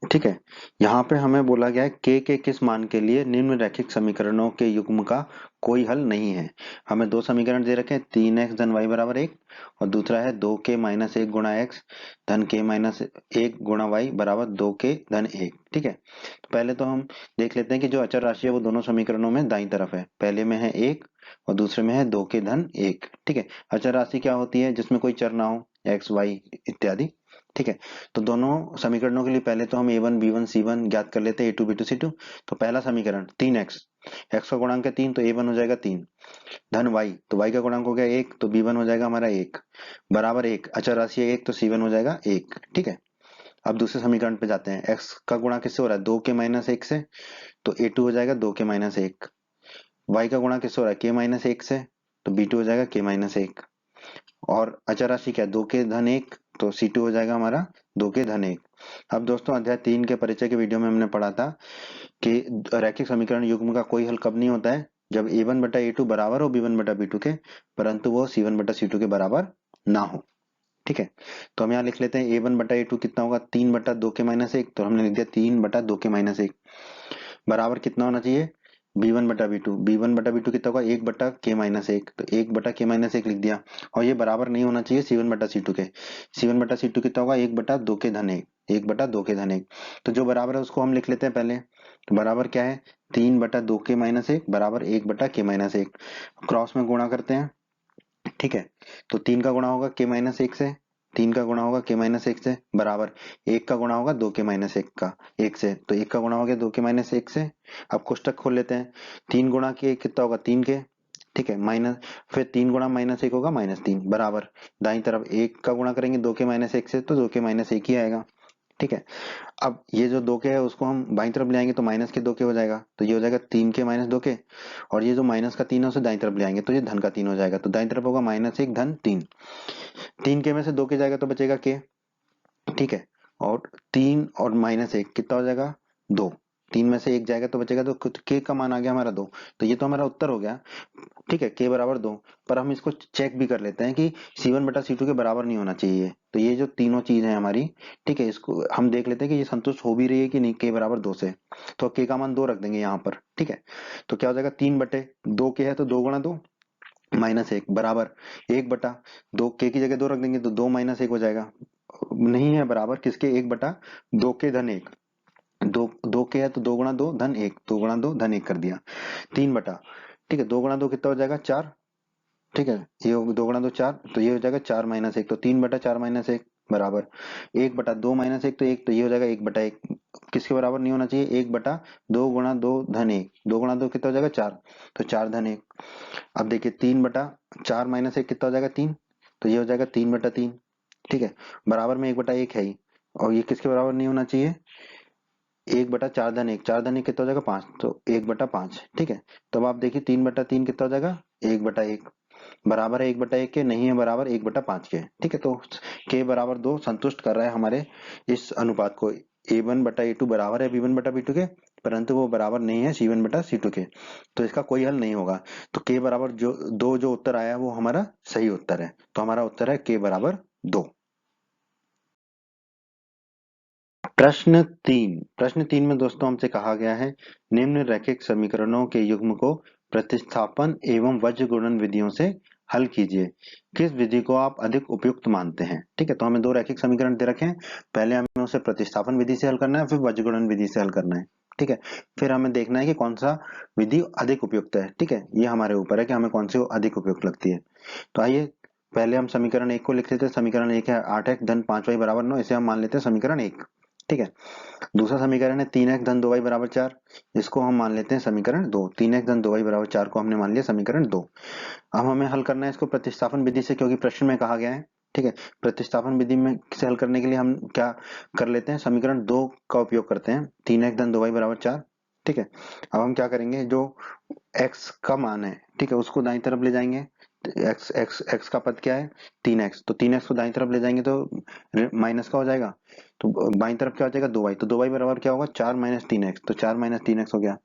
B: ठीक है। यहाँ पे हमें बोला गया है के किस मान के लिए निम्न रैखिक समीकरणों के युग्म का कोई हल नहीं है। हमें दो समीकरण दे रखे हैं, 3x धन y बराबर 1 और दूसरा है 2k माइनस 1 गुणा x धन k माइनस 1 गुणा y बराबर 2k धन 1, ठीक है। तो पहले तो हम देख लेते हैं कि जो अचर राशि है वो दोनों समीकरणों में दाईं तरफ है, पहले में है 1 और दूसरे में है 2k धन 1, ठीक है। अचर राशि क्या होती है, जिसमें कोई चर ना हो, x y इत्यादि, ठीक है। तो दोनों समीकरणों के लिए पहले तो हम a1 b1 c1 ज्ञात कर लेते हैं, a2 b2 c2। तो पहला समीकरण 3x, x का गुणांक है 3 तो a1 हो जाएगा 3 धन y, तो y का गुणांक हो गया 1 तो b1 हो जाएगा हमारा 1 बराबर 1, अचर राशि है 1 तो c1 हो जाएगा 1, ठीक है। अब दूसरे समीकरण पे जाते हैं, x का गुणा किससे हो रहा है 2 के माइनस 1 से, तो a2 हो जाएगा 2 के माइनस 1, y का गुणा किससे हो रहा है k माइनस 1 से, तो b2 हो जाएगा k माइनस 1, और अचर राशि क्या है 2 के धन 1 तो C2 हो जाएगा हमारा 2 के धन 1। अब दोस्तों अध्याय 3 के परिचय के वीडियो में हमने पढ़ा था कि रैखिक समीकरण युग्म का कोई हल कब नहीं होता है, जब a1 बटा a2 बराबर हो b1 बटा b2 के, परंतु वो c1 बटा c2 के बराबर ना हो, ठीक है। तो हम यहाँ लिख लेते हैं a1 बटा a2 कितना होगा 3 बटा 2 के माइनस 1, तो हमने लिख दिया 3 बटा 2 के माइनस 1 बराबर कितना होना चाहिए b1 बटा b2, b1 बटा b2 कितना होगा 1 बटा k माइनस 1, तो 1 बटा k माइनस 1 लिख दिया। और ये बराबर नहीं होना चाहिए c1 बटा c2 के, c1 बटा c2 कितना होगा 1 बटा 2 के धन 1, 1 बटा 2 के धन 1, तो जो बराबर है उसको हम लिख लेते हैं पहले। तो बराबर क्या है 3 बटा 2 के माइनस 1 बराबर 1 बटा k माइनस 1, क्रॉस में गुणा करते हैं, ठीक है। तो 3 का गुणा होगा k माइनस 1 से, 3 का गुणा होगा k माइनस 1 से बराबर 1 का गुणा होगा 2 के माइनस 1 का 1 से, तो 1 का गुणा हो गया 2 के माइनस 1 से। अब कोष्टक खोल लेते हैं, 3 गुणा के कितना होगा 3 के, ठीक है, माइनस फिर 3 गुणा माइनस 1 होगा माइनस 3 बराबर दाईं तरफ 1 का गुणा करेंगे 2 के माइनस 1 से तो 2 के माइनस 1 ही आएगा, ठीक है। अब ये जो 2 के है उसको हम बाईं तरफ ले आएंगे तो माइनस के 2 के हो जाएगा, तो ये हो जाएगा 3 के माइनस 2 के, और ये जो माइनस का 3 है उसे दाईं तरफ ले आएंगे तो ये धन का 3 हो जाएगा, तो दाईं तरफ होगा माइनस 1 धन 3, 3 के में से 2 के जाएगा तो बचेगा के, ठीक है। और 3 और माइनस 1 कितना हो जाएगा 2, 3 में से 1 जाएगा तो बचेगा, तो के का मान आ गया हमारा 2, तो ये तो हमारा उत्तर हो गया, ठीक है, के बराबर 2। पर हम इसको चेक भी कर लेते हैं कि C1 बटा C2 के बराबर नहीं होना चाहिए, तो ये जो तीनों चीज है हमारी, ठीक है, इसको हम देख लेते हैं कि ये संतुष्ट हो भी रही है कि नहीं, के बराबर 2 से, तो के का मान 2 रख देंगे यहाँ पर, ठीक है। तो क्या हो जाएगा 3 बटे 2 के है तो 2 गुणा 2, माइनस एक बराबर एक बटा दो, के की जगह दो रख देंगे तो दो माइनस एक हो जाएगा, नहीं है बराबर किसके, एक बटा दो के धन एक, दो दो के है तो दो गुणा दो धन एक, दो गुणा दो धन एक कर दिया, तीन बटा, ठीक है, दो गुणा दो कितना हो जाएगा चार, ठीक है, दो गुणा दो चार, तो ये हो जाएगा चार माइनस एक, तो तीन बटा चार माइनस एक बराबर एक बटा दो माइनस एक, तो एक, तो ये हो जाएगा एक बटा एक, किसके बराबर नहीं होना चाहिए, एक बटा दो गुणा दो धन एक, दो गुणा दो कितना हो जाएगा चार, तो चार धन एक। अब देखिए तीन बटा चार माइनस एक कितना हो जाएगा तीन, तो ये हो जाएगा तीन बटा तीन, ठीक है, बराबर में एक बटा एक है ही, और ये किसके बराबर नहीं होना चाहिए, एक बटा चार धन एक कितना हो जाएगा पांच, तो एक बटा पांच, ठीक है। तो अब आप देखिए तीन बटा तीन कितना हो जाएगा, एक बटा एक, बराबर है एक बटा एक के, नहीं है बराबर एक बटा पांच के, ठीक है। तो के बराबर दो संतुष्ट कर रहा है हमारे इस अनुपात को, ए वन बटा ए टू बराबर है बी वन बटा बी टू के, परंतु वो बराबर नहीं है सी वन बटा सी टू के, तो इसका कोई हल नहीं होगा। तो के बराबर जो दो जो उत्तर आया है वो हमारा सही उत्तर है, तो हमारा उत्तर है के बराबर दो। प्रश्न तीन में दोस्तों हमसे कहा गया है निम्न रैखिक समीकरणों के युग्म को प्रतिस्थापन एवं वज्र गुणन विधियों से हल कीजिए, किस विधि को आप अधिक उपयुक्त मानते हैं, ठीक है। तो हमें दो रैखिक समीकरण दे रखे हैं, पहले हमें उसे प्रतिस्थापन विधि से हल करना है, फिर वज्र गुणन विधि से हल करना है, ठीक है। फिर हमें देखना है कि कौन सा विधि अधिक उपयुक्त है, ठीक है, ये हमारे ऊपर है कि हमें कौन सी अधिक उपयुक्त लगती है। तो आइए पहले हम समीकरण एक को लिख लेते हैं, समीकरण एक है आठ एक्स धन पांच वाई बराबर नौ, इसे हम मान लेते हैं समीकरण एक, ठीक है। दूसरा समीकरण है तीन एक्स धन दो वाई बराबर चार, इसको हम मान लेते हैं समीकरण दो, तीन एक्स धन दो वाई बराबर चार को हमने मान लिया समीकरण दो। अब हमें हल करना है इसको प्रतिस्थापन विधि से, क्योंकि प्रश्न में कहा गया है, ठीक है। प्रतिस्थापन विधि में से हल करने के लिए हम क्या कर लेते हैं, समीकरण दो का उपयोग करते हैं, तीन एक्स धन दो वाई बराबर चार, ठीक है। अब हम क्या करेंगे, जो x का मान है, ठीक है, उसको दाईं तरफ ले जाएंगे, एक्स एक्स एक्स का पद क्या है तीन एक्स, तो तीन एक्स को दाईं तरफ ले जाएंगे तो माइनस का हो जाएगा, तो बाईं तरफ क्या हो जाएगा दो वाई, तो दो वाई बराबर क्या होगा चार माइनस तीन एक्स, तो चार माइनस तीन एक्स हो गया।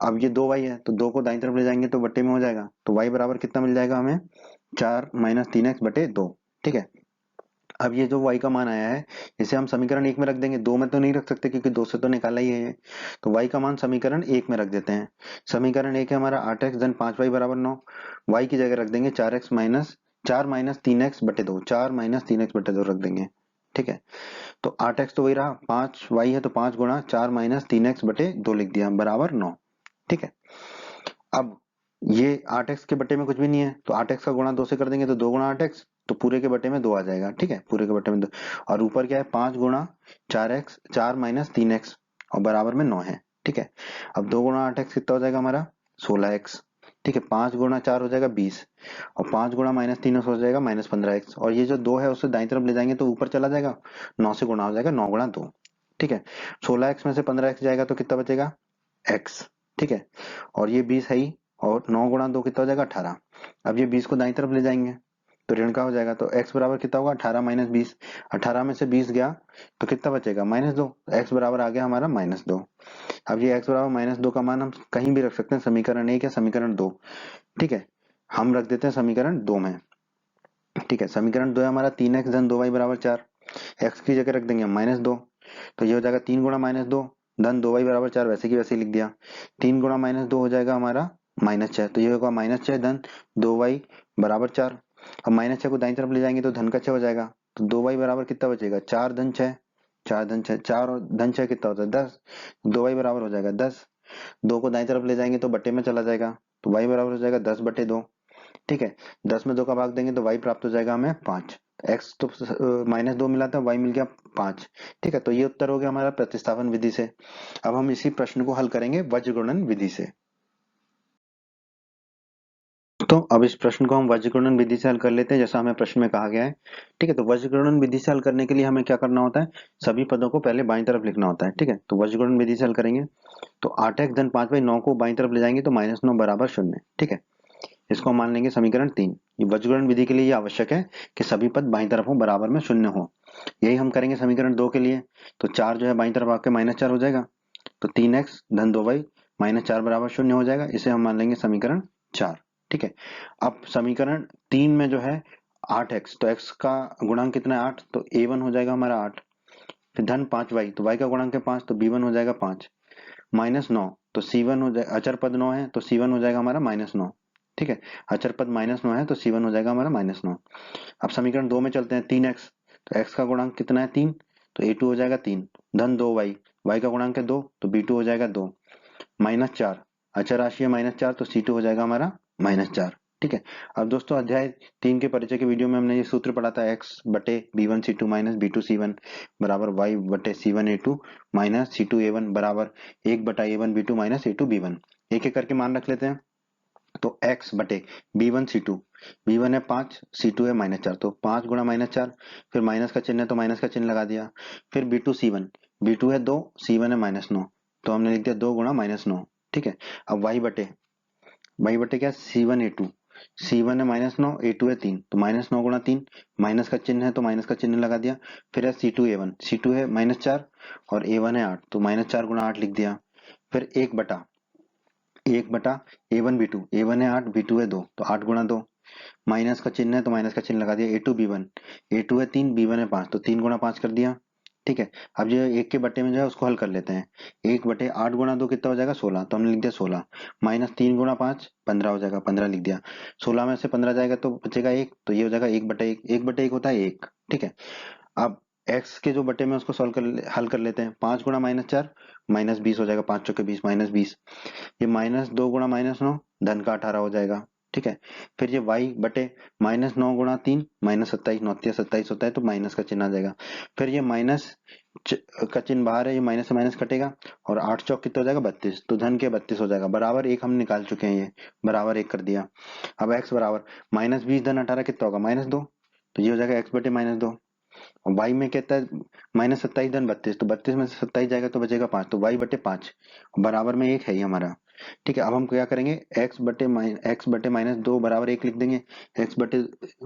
B: अब ये दो वाई है तो दो को दाईं तरफ ले जाएंगे तो बट्टे में हो जाएगा, तो वाई बराबर कितना मिल जाएगा हमें, चार माइनस तीन एक्स बटे दो, ठीक है। अब ये जो y का मान आया है इसे हम समीकरण एक में रख देंगे, दो में तो नहीं रख सकते क्योंकि दो से तो निकाला ही है ये, तो y का मान समीकरण एक में रख देते हैं। समीकरण एक है हमारा आठ एक्स धन पांच वाई बराबर नौ, y की जगह रख देंगे चार माइनस तीन एक्स बटे दो, चार माइनस तीन एक्स बटे दो रख देंगे, ठीक है। तो आठ एक्स तो वही रहा, पांच वाई है तो पांच गुणा चार माइनस तीन एक्स बटे दो लिख दिया बराबर नौ, ठीक है। अब ये आठ एक्स के बटे में कुछ भी नहीं है, तो आठ एक्स का गुणा दो से कर देंगे तो दो गुणा आठ एक्स, तो पूरे के बटे में दो आ जाएगा, ठीक है, पूरे के बटे में दो, और ऊपर क्या है पांच गुणा चार एक्स, चार माइनस तीन एक्स और बराबर में नौ है, ठीक है। अब दो गुणा आठ एक्स कितना हो जाएगा हमारा सोलह एक्स, ठीक है, पांच गुणा चार हो जाएगा बीस, और पांच गुणा माइनस तीन हो जाएगा माइनस पंद्रह एक्स, और ये जो दो है उसे दाईं तरफ ले जाएंगे तो ऊपर चला जाएगा, नौ से गुणा हो जाएगा, नौ गुणा दो, ठीक है। सोलह एक्स में से पंद्रह एक्स जाएगा तो कितना बचेगा एक्स, ठीक है, और ये बीस है ही, और नौ गुणा दो कितना हो जाएगा अठारह। अब ये बीस को दाईं तरफ ले जाएंगे तो ऋण का हो जाएगा, तो x बराबर कितना होगा अठारह माइनस बीस, अठारह में से बीस गया तो कितना बचेगा माइनस दो, x बराबर आ गया हमारा माइनस दो। अब ये x बराबर माइनस दो का मान हम कहीं भी रख सकते हैं, समीकरण एक या समीकरण दो, ठीक है, हम रख देते हैं समीकरण दो में, ठीक है। समीकरण दो है हमारा तीन एक्स धन दो वाई बराबर चार, एक्स की जगह रख देंगे माइनस दो, तो ये हो जाएगा तीन गुणा माइनस दो धन दो वाई बराबर चार, वैसे की वैसे ही लिख दिया, तीन गुणा माइनस दो हो जाएगा हमारा माइनस छह, तो ये होगा माइनस छह धन दो वाई बराबर चार। अब माइनस छह को दाईं तरफ ले जाएंगे तो धन का छह हो जाएगा, तो दो वाई बराबर कितना बचेगा चार धन छह, चार धन छह, चार और धन छह कितना होता है दस, दो वाई बराबर हो जाएगा दस, दो को दाईं तरफ ले जाएंगे तो बटे में चला जाएगा, तो वाई बराबर हो जाएगा दस बटे दो, ठीक है। दस में दो का भाग देंगे तो y प्राप्त हो जाएगा हमें पांच, x तो माइनस दो मिला था, y मिल गया पांच, ठीक है। तो ये उत्तर हो गया हमारा प्रतिस्थापन विधि से। अब हम इसी प्रश्न को हल करेंगे वज्र गुणन विधि से। तो अब इस प्रश्न को हम वज्र गुणन विधि से हल कर लेते हैं, जैसा हमें प्रश्न में कहा गया है, ठीक है। तो वज्र गुणन विधि से हल करने के लिए हमें क्या करना होता है, सभी पदों को पहले बाईं तरफ लिखना होता है, ठीक है। तो वज्र गुणन विधि से हल करेंगे तो आठ एक्स धन पांच बाई नौ को बाईं तरफ ले जाएंगे तो माइनस नौ बराबर शून्य, ठीक है। इसको हम मान लेंगे समीकरण तीन। ये वज्रगुणन विधि के लिए ये आवश्यक है कि सभी पद बाईं तरफ हो, बराबर में शून्य हो। यही हम करेंगे समीकरण दो के लिए, तो चार जो है बाईं तरफ आके माइनस चार हो जाएगा, तो तीन एक्स धन दो वाई माइनस चार बराबर शून्य हो जाएगा, इसे हम मान लेंगे समीकरण चार, ठीक है। अब समीकरण तीन में जो है आठ एक्स, तो एक्स का गुणांक कितना है आठ, तो ए वन हो जाएगा हमारा आठ, फिर धन पांच वाई, तो वाई का गुणांक है पांच, तो बी वन हो जाएगा पांच, माइनस नौ, तो सी वन हो जाएगा, अचर पद नौ है तो सी वन हो जाएगा हमारा माइनस नौ, ठीक है, अचर पद -9 है तो C1 हो जाएगा हमारा -9। अब समीकरण 2 में चलते हैं, 3x, तो x का गुणांक कितना है 3, तो A2 हो जाएगा 3, धन 2y, y का गुणांक है 2 तो B2 हो जाएगा 2, -4, अचर राशि है -4 तो C2 हो जाएगा हमारा -4। ठीक है, अब दोस्तों अध्याय 3 के परिचय के वीडियो में हमने ये सूत्र पढ़ा था, x बटे B1C2 माइनस B2C1 बराबर y बटे C1A2 माइनस C2A1 बराबर 1 बटा A1B2 माइनस A2B1। एक एक करके मान रख लेते हैं। तो x बटे B1C2, B1 है 5, C2 है -4, तो 5 गुणा -4, फिर माइनस का चिन्ह है तो माइनस का चिन्ह लगा दिया। फिर B2C1, B2 है 2, C1 है -9, तो हमने लिख दिया 2 गुणा -9। ठीक है, अब y बटे क्या, C1A2, C1 है -9, A2 है 3, तो -9 गुणा 3, माइनस का चिन्ह है तो माइनस का चिन्ह लगा दिया। फिर है C2A1, C2 है -4 और A1 है 8, तो -4 गुणा 8 लिख दिया। फिर 1 बटा A1B2, A1 है 8, B2 है 2, तो 8 गुणा 2, माइनस का चिन्ह है तो माइनस का चिन्ह लगा दिया। A2B1, A2 है 3, B1 है 5, तो 3 गुणा 5 कर दिया। ठीक है, अब जो एक के बटे में जो है उसको हल कर लेते हैं। 1 बटे 8 गुणा 2 कितना हो जाएगा 16, तो हमने लिख दिया 16, माइनस 3 गुणा 5 15 हो जाएगा, 15 लिख दिया। 16 में से 15 जाएगा तो बचेगा 1, तो ये हो जाएगा 1 बटे 1, 1 बटे 1 होता है 1। ठीक है, अब x के जो बटे में उसको हल कर लेते हैं। 5 गुणा -4 -20 हो जाएगा, 5 चौके 20 -20, ये -2 गुणा -9 धन का 18 हो जाएगा। ठीक है, फिर ये y बटे -9 गुणा 3 -27, 9 27 होता है तो माइनस का चिन्ह आ जाएगा। फिर ये माइनस का चिन्ह बाहर है, ये माइनस से माइनस कटेगा और 8 चौक कितना हो जाएगा 32, तो धन के 32 हो जाएगा, बराबर 1 हम निकाल चुके हैं, ये बराबर 1 कर दिया। अब x बराबर -20 धन 18 कितना होगा -2, तो ये हो जाएगा x बटे -2। और y में कहता है -27 धन 32, तो 32 में से 27 जाएगा तो बचेगा 5, तो y बटे 5 बराबर में 1 है ये हमारा। ठीक है, अब हम क्या करेंगे, x बटे -2 बराबर 1 लिख देंगे। x बटे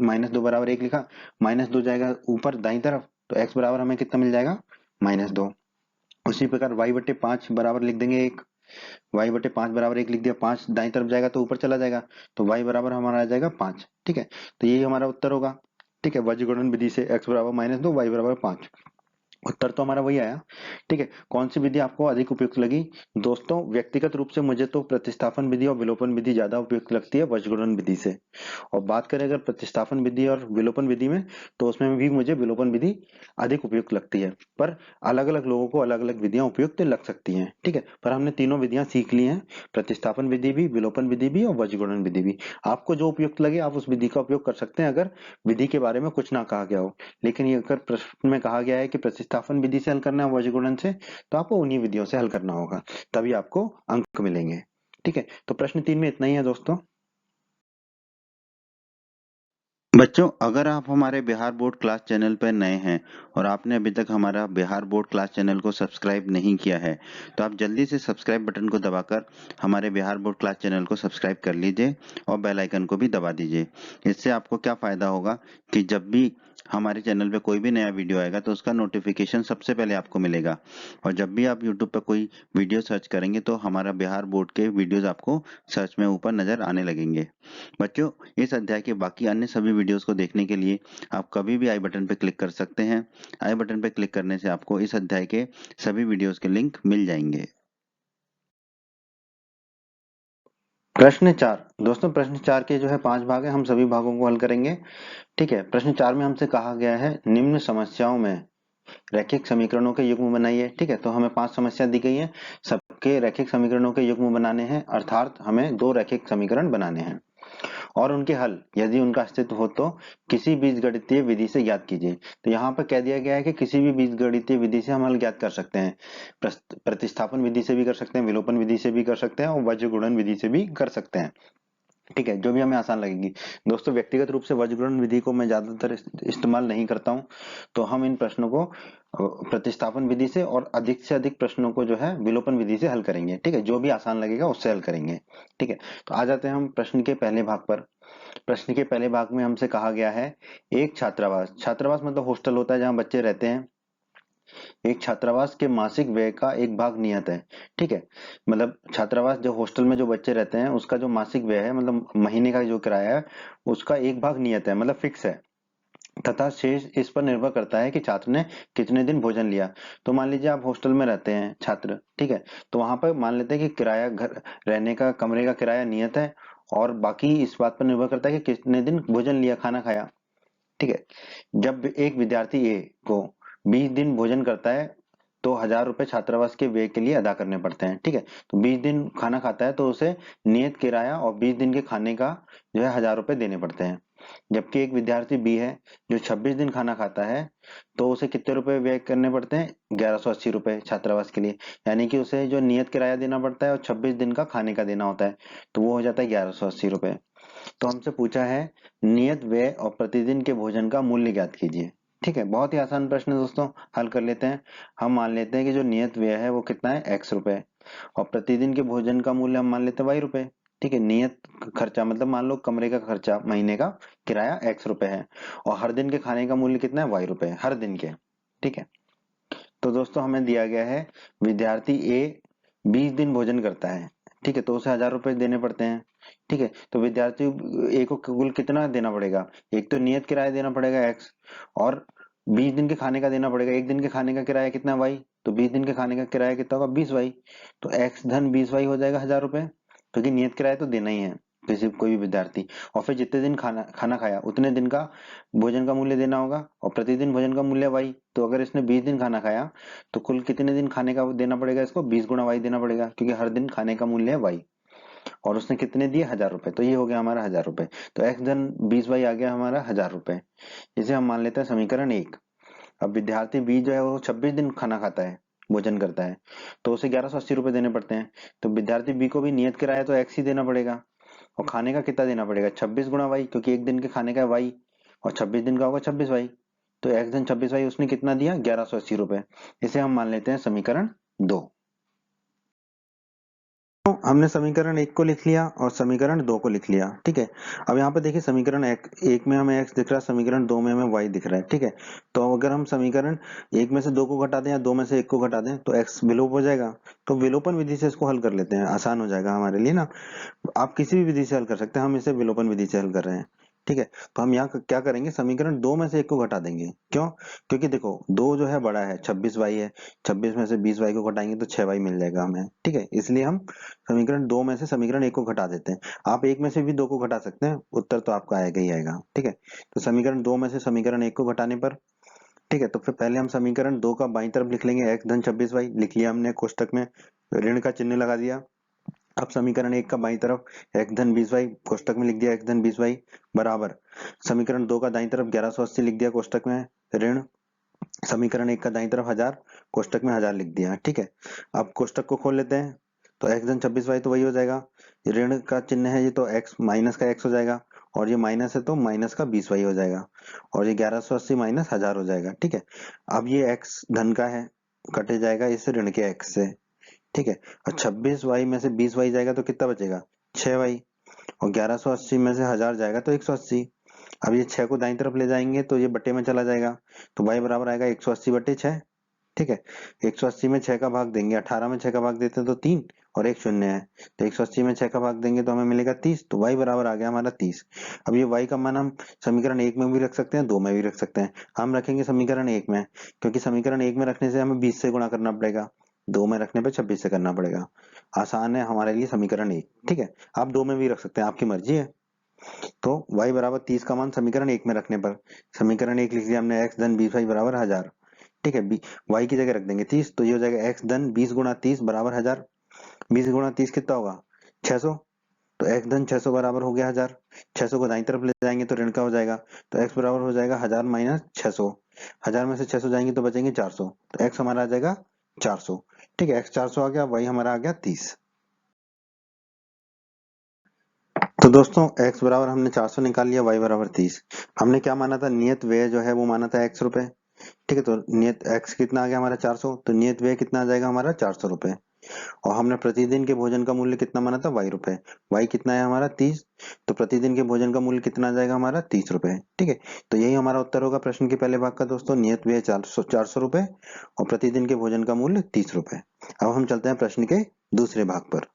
B: -2 बराबर 1 लिखा, -2 जाएगा ऊपर दाईं तरफ, तो x बराबर हमें कितना मिल जाएगा -2। उसी प्रकार y बटे 5 बराबर लिख देंगे 1, y बटे 5 बराबर 1 लिख दिया, 5 दाईं तरफ जाएगा तो ऊपर चला जाएगा, तो y बराबर हमारा आ जाएगा 5। ठीक है, तो यही हमारा उत्तर होगा। ठीक है, वज्रगुणन विधि से x बराबर -2, y बराबर 5, उत्तर तो हमारा वही आया। ठीक है, कौन सी विधि आपको अधिक उपयुक्त लगी दोस्तों? व्यक्तिगत रूप से मुझे तो प्रतिस्थापन विधि और विलोपन विधि ज्यादा उपयुक्त लगती है वज्रगुणन विधि से। और बात करें अगर प्रतिस्थापन विधि और विलोपन विधि में, तो उसमें भी मुझे विलोपन विधि अधिक उपयुक्त लगती है, पर अलग अलग लोगों को अलग अलग विधियां उपयुक्त लग सकती हैं। ठीक है, पर हमने तीनों विधियां सीख ली हैं, प्रतिस्थापन विधि भी, विलोपन विधि भी और वज्रगुणन विधि भी। आपको जो उपयुक्त लगे आप उस विधि का उपयोग कर सकते हैं, अगर विधि के बारे में कुछ ना कहा गया हो। लेकिन ये अगर प्रश्न में कहा गया है कि प्रतिस्थापन विधि से हल करना है वज्रगुणन से, तो आपको उन्हीं विधियों से हल करना होगा, तभी आपको अंक मिलेंगे। ठीक है, तो प्रश्न 3 में इतना ही है दोस्तों।
A: बच्चों, अगर आप हमारे बिहार बोर्ड क्लास चैनल पर नए हैं और आपने अभी तक हमारा बिहार बोर्ड क्लास चैनल को सब्सक्राइब नहीं किया है, तो आप जल्दी से सब्सक्राइब बटन को दबाकर हमारे बिहार बोर्ड क्लास चैनल को सब्सक्राइब कर लीजिए और बेल आइकन को भी दबा दीजिए। इससे आपको क्या फ़ायदा होगा कि जब भी हमारे चैनल पे कोई भी नया वीडियो आएगा तो उसका नोटिफिकेशन सबसे पहले आपको मिलेगा, और जब भी आप यूट्यूब पर कोई वीडियो सर्च करेंगे तो हमारा बिहार बोर्ड के वीडियोज़ आपको सर्च में ऊपर नज़र आने लगेंगे। बच्चों, इस अध्याय के बाकी अन्य सभी वीडियोस को देखने के लिए आप कभी भी आई बटन पर क्लिक कर सकते हैं। आई बटन पर क्लिक करने से आपको इस अध्याय के सभी वीडियोस के लिंक मिल जाएंगे।
B: प्रश्न 4 दोस्तों, प्रश्न 4 के जो है 5 भाग है, हम सभी भागों को हल करेंगे। ठीक है, प्रश्न 4 में हमसे कहा गया है निम्न समस्याओं में रैखिक समीकरणों के युग्म बनाइए। ठीक है, तो हमें 5 समस्या दी गई है, सबके रैखिक समीकरणों के युग्म बनाने हैं, अर्थात हमें 2 रैखिक समीकरण बनाने हैं और उनके हल यदि उनका अस्तित्व हो तो किसी बीजगणितीय विधि से ज्ञात कीजिए। तो यहाँ पर कह दिया गया है कि किसी भी बीजगणितीय विधि से हम हल ज्ञात कर सकते हैं, प्रतिस्थापन विधि से भी कर सकते हैं, विलोपन विधि से भी कर सकते हैं और वज्रगुणन विधि से भी कर सकते हैं। ठीक है, जो भी हमें आसान लगेगी। दोस्तों, व्यक्तिगत रूप से वज्रगुणन विधि को मैं ज्यादातर इस्तेमाल नहीं करता हूं, तो हम इन प्रश्नों को प्रतिस्थापन विधि से और अधिक से अधिक प्रश्नों को जो है विलोपन विधि से हल करेंगे। ठीक है, जो भी आसान लगेगा उससे हल करेंगे। ठीक है, तो आ जाते हैं हम प्रश्न के पहले भाग पर। प्रश्न के पहले भाग में हमसे कहा गया है एक छात्रावास, छात्रावास मतलब हॉस्टल होता है जहां बच्चे रहते हैं, एक छात्रावास के मासिक व्यय का एक भाग नियत है। ठीक है, मतलब छात्रावास जो हॉस्टल में जो बच्चे रहते हैं उसका जो मासिक व्यय है, मतलब महीने का जो किराया है, उसका एक भाग नियत है, मतलब फिक्स है, तथा शेष इस पर निर्भर करता है कि छात्र ने कितने दिन भोजन लिया। तो मान लीजिए आप हॉस्टल में रहते हैं छात्र, ठीक है, तो वहां पर मान लेते हैं कि किराया, घर रहने का, कमरे का किराया नियत है और बाकी इस बात पर निर्भर करता है कि कितने दिन भोजन लिया, खाना खाया। ठीक है, जब एक विद्यार्थी ए को 20 दिन भोजन करता है तो 1000 रुपए छात्रावास के व्यय के लिए अदा करने पड़ते हैं। ठीक है, तो 20 दिन खाना खाता है तो उसे नियत किराया और 20 दिन के खाने का जो है 1000 रुपए देने पड़ते हैं। जबकि एक विद्यार्थी बी है जो 26 दिन खाना खाता है तो उसे कितने रुपए व्यय करने पड़ते हैं? 1180 रुपए छात्रावास के लिए। यानी कि उसे जो नियत किराया देना पड़ता है और 26 दिन का खाने का देना होता है, तो वो हो जाता है 1180 रुपए। तो हमसे पूछा है नियत व्यय और प्रतिदिन के भोजन का मूल्य ज्ञात कीजिए। ठीक है, बहुत ही आसान प्रश्न है दोस्तों, हल कर लेते हैं। हम मान लेते हैं कि जो नियत व्यय है वो कितना है? x रुपए, और प्रतिदिन के भोजन का मूल्य हम मान लेते हैं y रुपए। ठीक है, नियत खर्चा मतलब मान लो कमरे का खर्चा, महीने का किराया x रुपए है, और हर दिन के खाने का मूल्य कितना है? y रुपए हर दिन के। ठीक है, तो दोस्तों हमें दिया गया है विद्यार्थी ए 20 दिन भोजन करता है। ठीक है, तो उसे 1000 रुपए देने पड़ते हैं। ठीक है, तो विद्यार्थी ए को कुल कितना देना पड़ेगा? एक तो नियत किराया देना पड़ेगा x, और 20 दिन के खाने का देना पड़ेगा। एक दिन के खाने का किराया कितना y, तो 20 दिन के खाने का किराया कितना होगा? 20y। तो x धन 20y हो जाएगा 1000 रुपए, क्योंकि नियत किराया तो देना ही है किसी कोई भी विद्यार्थी। और फिर जितने दिन खाना खाना खाया उतने दिन का भोजन का मूल्य देना होगा, और प्रतिदिन भोजन का मूल्य y। तो अगर इसने 20 दिन खाना खाया तो कुल कितने दिन खाने का देना पड़ेगा? इसको 20 गुणा y देना पड़ेगा, क्योंकि हर दिन खाने का मूल्य है y। और उसने कितने दिए? 1000 रुपए, तो ये हो गया हमारा 1000 रुपए। तो x धन 20y आ गया हमारा 1000 रुपए। इसे हम मान लेते हैं समीकरण 1। अब विद्यार्थी बी जो है वो 26 दिन खाना खाता है, भोजन करता है, तो उसे 1180 रुपए देने पड़ते हैं। तो विद्यार्थी बी को भी नियत किराया तो x ही देना पड़ेगा, और खाने का कितना देना पड़ेगा? 26 गुणा y, क्योंकि एक दिन के खाने का y, और 26 दिन का होगा 26y। तो x धन 26y उसने कितना दिया? 1180 रुपए। इसे हम मान लेते हैं समीकरण 2। तो हमने समीकरण 1 को लिख लिया और समीकरण 2 को लिख लिया। ठीक है, अब यहाँ पे देखिए समीकरण 1 में हमें x दिख रहा है, समीकरण 2 में हमें y दिख रहा है। ठीक है, तो अगर हम समीकरण 1 में से 2 को घटा दें या 2 में से 1 को घटा दें तो x विलोप हो जाएगा। तो विलोपन विधि से इसको हल कर लेते हैं, आसान हो जाएगा हमारे लिए ना। आप किसी भी विधि से हल कर सकते हैं, हम इसे विलोपन विधि से हल कर रहे हैं। ठीक है, तो हम यहाँ क्या करेंगे? समीकरण 2 में से 1 को घटा देंगे। क्यों? क्योंकि देखो 2 जो है बड़ा है, 26y है, 26 में से 20y को घटाएंगे तो 6y मिल जाएगा हमें। ठीक है, इसलिए हम समीकरण 2 में से समीकरण 1 को घटा देते हैं। आप 1 में से भी 2 को घटा सकते हैं, उत्तर तो आपका आएगा ही आएगा। ठीक है, तो समीकरण 2 में से समीकरण 1 को घटाने पर, ठीक है, तो फिर पहले हम समीकरण 2 का बाईं तरफ लिख लेंगे, x धन 26y लिख लिया हमने, कोष्टक में ऋण का चिन्ह लगा दिया। अब समीकरण 1 का बाईं तरफ x धन 20y कोष्टक में लिख दिया, x धन 20y बराबर समीकरण 2 का दाईं तरफ 1180 लिख दिया कोष्टक में ऋण समीकरण 1 का दाईं तरफ 1000 कोष्टक में 1000 लिख दिया। ठीक है, अब कोष्टक को खोल लेते हैं, तो x धन 26y तो वही हो जाएगा, ऋण का चिन्ह है ये तो x माइनस का x हो जाएगा, और ये माइनस है तो माइनस का 20y हो जाएगा, और ये 1180 माइनस 1000 हो जाएगा। ठीक है, अब ये x धन का है, कटे जाएगा इस ऋण के x से। ठीक है, और 26y में से 20y जाएगा तो कितना बचेगा? 6y, और 1180 में से 1000 जाएगा तो 180। अब ये 6 को दाईं तरफ ले जाएंगे तो ये बटे में चला जाएगा, तो y बराबर आएगा 180 बटे 6। ठीक है, 180 में 6 का भाग देंगे, 18 में 6 का भाग देते हैं तो 3 और एक शून्य है, तो 180 में 6 का भाग देंगे तो हमें मिलेगा 30, तो y बराबर आ गया हमारा 30। अब ये y का मान हम समीकरण 1 में भी रख सकते हैं, 2 में भी रख सकते हैं। हम रखेंगे समीकरण 1 में, क्योंकि समीकरण 1 में रखने से हमें 20 से गुणा करना पड़ेगा, 2 में रखने पे 26 से करना पड़ेगा। आसान है हमारे लिए समीकरण 1। ठीक है, आप 2 में भी रख सकते हैं, आपकी मर्जी है। तो y बराबर 30 का मान समीकरण 1 में रखने पर समीकरण 1 लिख लिया हमने, x धन 20y बराबर 1000। ठीक है, y की जगह रख देंगे 30, तो ये हो जाएगा x धन 20 गुणा 30 बराबर 1000। 20 गुणा 30 कितना होगा? 600, तो x धन 600 बराबर हो गया 1000। 600 को दाईं तरफ ले जाएंगे तो ऋण का हो जाएगा, तो x बराबर हो जाएगा 1000 माइनस 600। 1000 में से 600 जाएंगे तो बचेंगे 400, तो x हमारा आ जाएगा 400। ठीक है, x 400 आ गया, y हमारा आ गया 30। तो दोस्तों x बराबर हमने 400 निकाल लिया, y बराबर 30। हमने क्या माना था? नियत व्यय जो है वो माना था x रुपए। ठीक है, तो नियत x कितना आ गया हमारा? 400, तो नियत व्यय कितना आ जाएगा हमारा? 400 रुपए। और हमने प्रतिदिन के भोजन का मूल्य कितना माना था? y रुपए। y कितना है हमारा? 30, तो प्रतिदिन के भोजन का मूल्य कितना आ जाएगा हमारा? 30 रुपए। ठीक है, तो यही हमारा उत्तर होगा प्रश्न के पहले भाग का दोस्तों, नियत व्यय 400 रुपए और प्रतिदिन के भोजन का मूल्य 30 रुपए। अब हम चलते हैं प्रश्न के दूसरे भाग पर।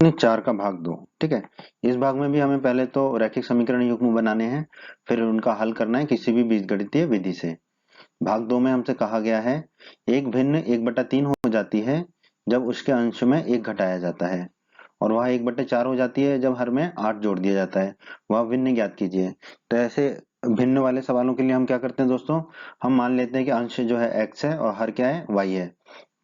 B: 4 का भाग 2। ठीक है, इस भाग में भी हमें पहले तो रैखिक समीकरण युग्म बनाने हैं, फिर उनका हल करना है किसी भी बीजगणितीय विधि से। भाग 2 में हमसे कहा गया है एक भिन्न 1/3 हो जाती है जब उसके अंश में 1 घटाया जाता है, और वह 1/4 हो जाती है जब हर में 8 जोड़ दिया जाता है। वह भिन्न ज्ञात कीजिए। तो ऐसे भिन्न वाले सवालों के लिए हम क्या करते हैं दोस्तों, हम मान लेते हैं कि अंश जो है x है और हर क्या है y है।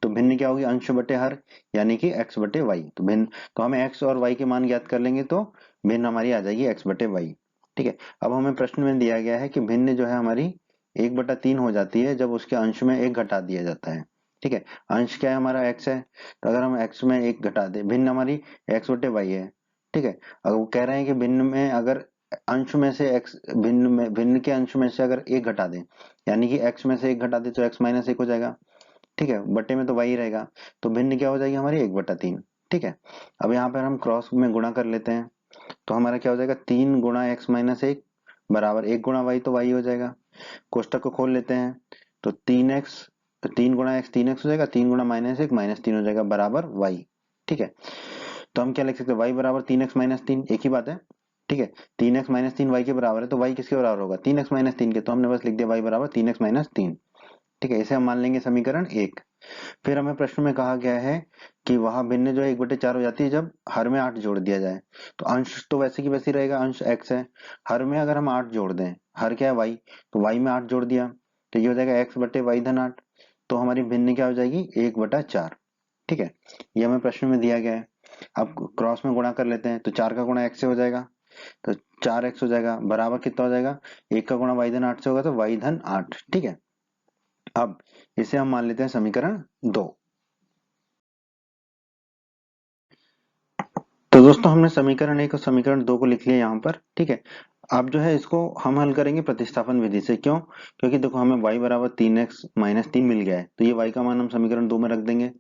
B: तो भिन्न क्या होगी, अंश बटे हर, यानी कि x बटे y। तो भिन्न, तो हमें x और y के मान ज्ञात कर लेंगे तो भिन्न हमारी आ जाएगी x बटे y। ठीक है, अब हमें प्रश्न में दिया गया है कि भिन्न जो है हमारी 1/3 हो जाती है जब उसके अंश में 1 घटा दिया जाता है। ठीक है, अंश क्या है हमारा x है, तो अगर हम x में 1 घटा दें, भिन्न हमारी x बटे y है। ठीक है, अगर वो कह रहे हैं कि भिन्न में अगर अंश में से x, भिन्न के अंश में से अगर 1 घटा दें, यानी कि x में से 1 घटा दें तो x माइनस 1 हो जाएगा। ठीक है, बटे में तो y रहेगा, तो भिन्न क्या हो जाएगी हमारी 1/3। ठीक है, अब यहाँ पर हम क्रॉस में गुणा कर लेते हैं, तो हमारा क्या हो जाएगा, 3 गुणा x माइनस 1 बराबर 1 गुणा y, तो y हो जाएगा। कोष्टक को खोल लेते हैं, तो 3x, 3 गुणा x 3x हो जाएगा, 3 गुणा माइनस 1 -3 हो जाएगा बराबर y। ठीक है, तो हम क्या लिख सकते हैं, y बराबर 3x माइनस 3, एक ही बात है। ठीक है, 3x माइनस 3 y के बराबर है, तो y किसके बराबर होगा, 3x माइनस 3 के, तो हमने बस लिख दिया y बराबर 3x माइनस 3। ठीक है, इसे हम मान लेंगे समीकरण 1। फिर हमें प्रश्न में कहा गया है कि वह भिन्न जो है 1/4 हो जाती है जब हर में 8 जोड़ दिया जाए। तो अंश तो वैसे की वैसे ही रहेगा, अंश x है, हर में अगर हम 8 जोड़ दें, हर क्या है y, तो y में 8 जोड़ दिया, तो ये हो जाएगा x बटे y धन 8। तो हमारी भिन्न क्या हो जाएगी, 1/4। ठीक है, ये हमें प्रश्न में दिया गया है। अब क्रॉस में गुणा कर लेते हैं, तो 4 का गुणा x से हो जाएगा, तो 4x हो जाएगा बराबर कितना हो जाएगा, 1 का गुणा y धन 8 से होगा, तो y धन 8। ठीक है, अब इसे हम मान लेते हैं समीकरण 2। तो दोस्तों हमने समीकरण 1 और समीकरण 2 को लिख लिया यहाँ पर। ठीक है, अब जो है इसको हम हल करेंगे प्रतिस्थापन विधि से। क्यों, क्योंकि देखो हमें y बराबर 3x माइनस 3 मिल गया है, तो ये y का मान हम समीकरण 2 में रख देंगे,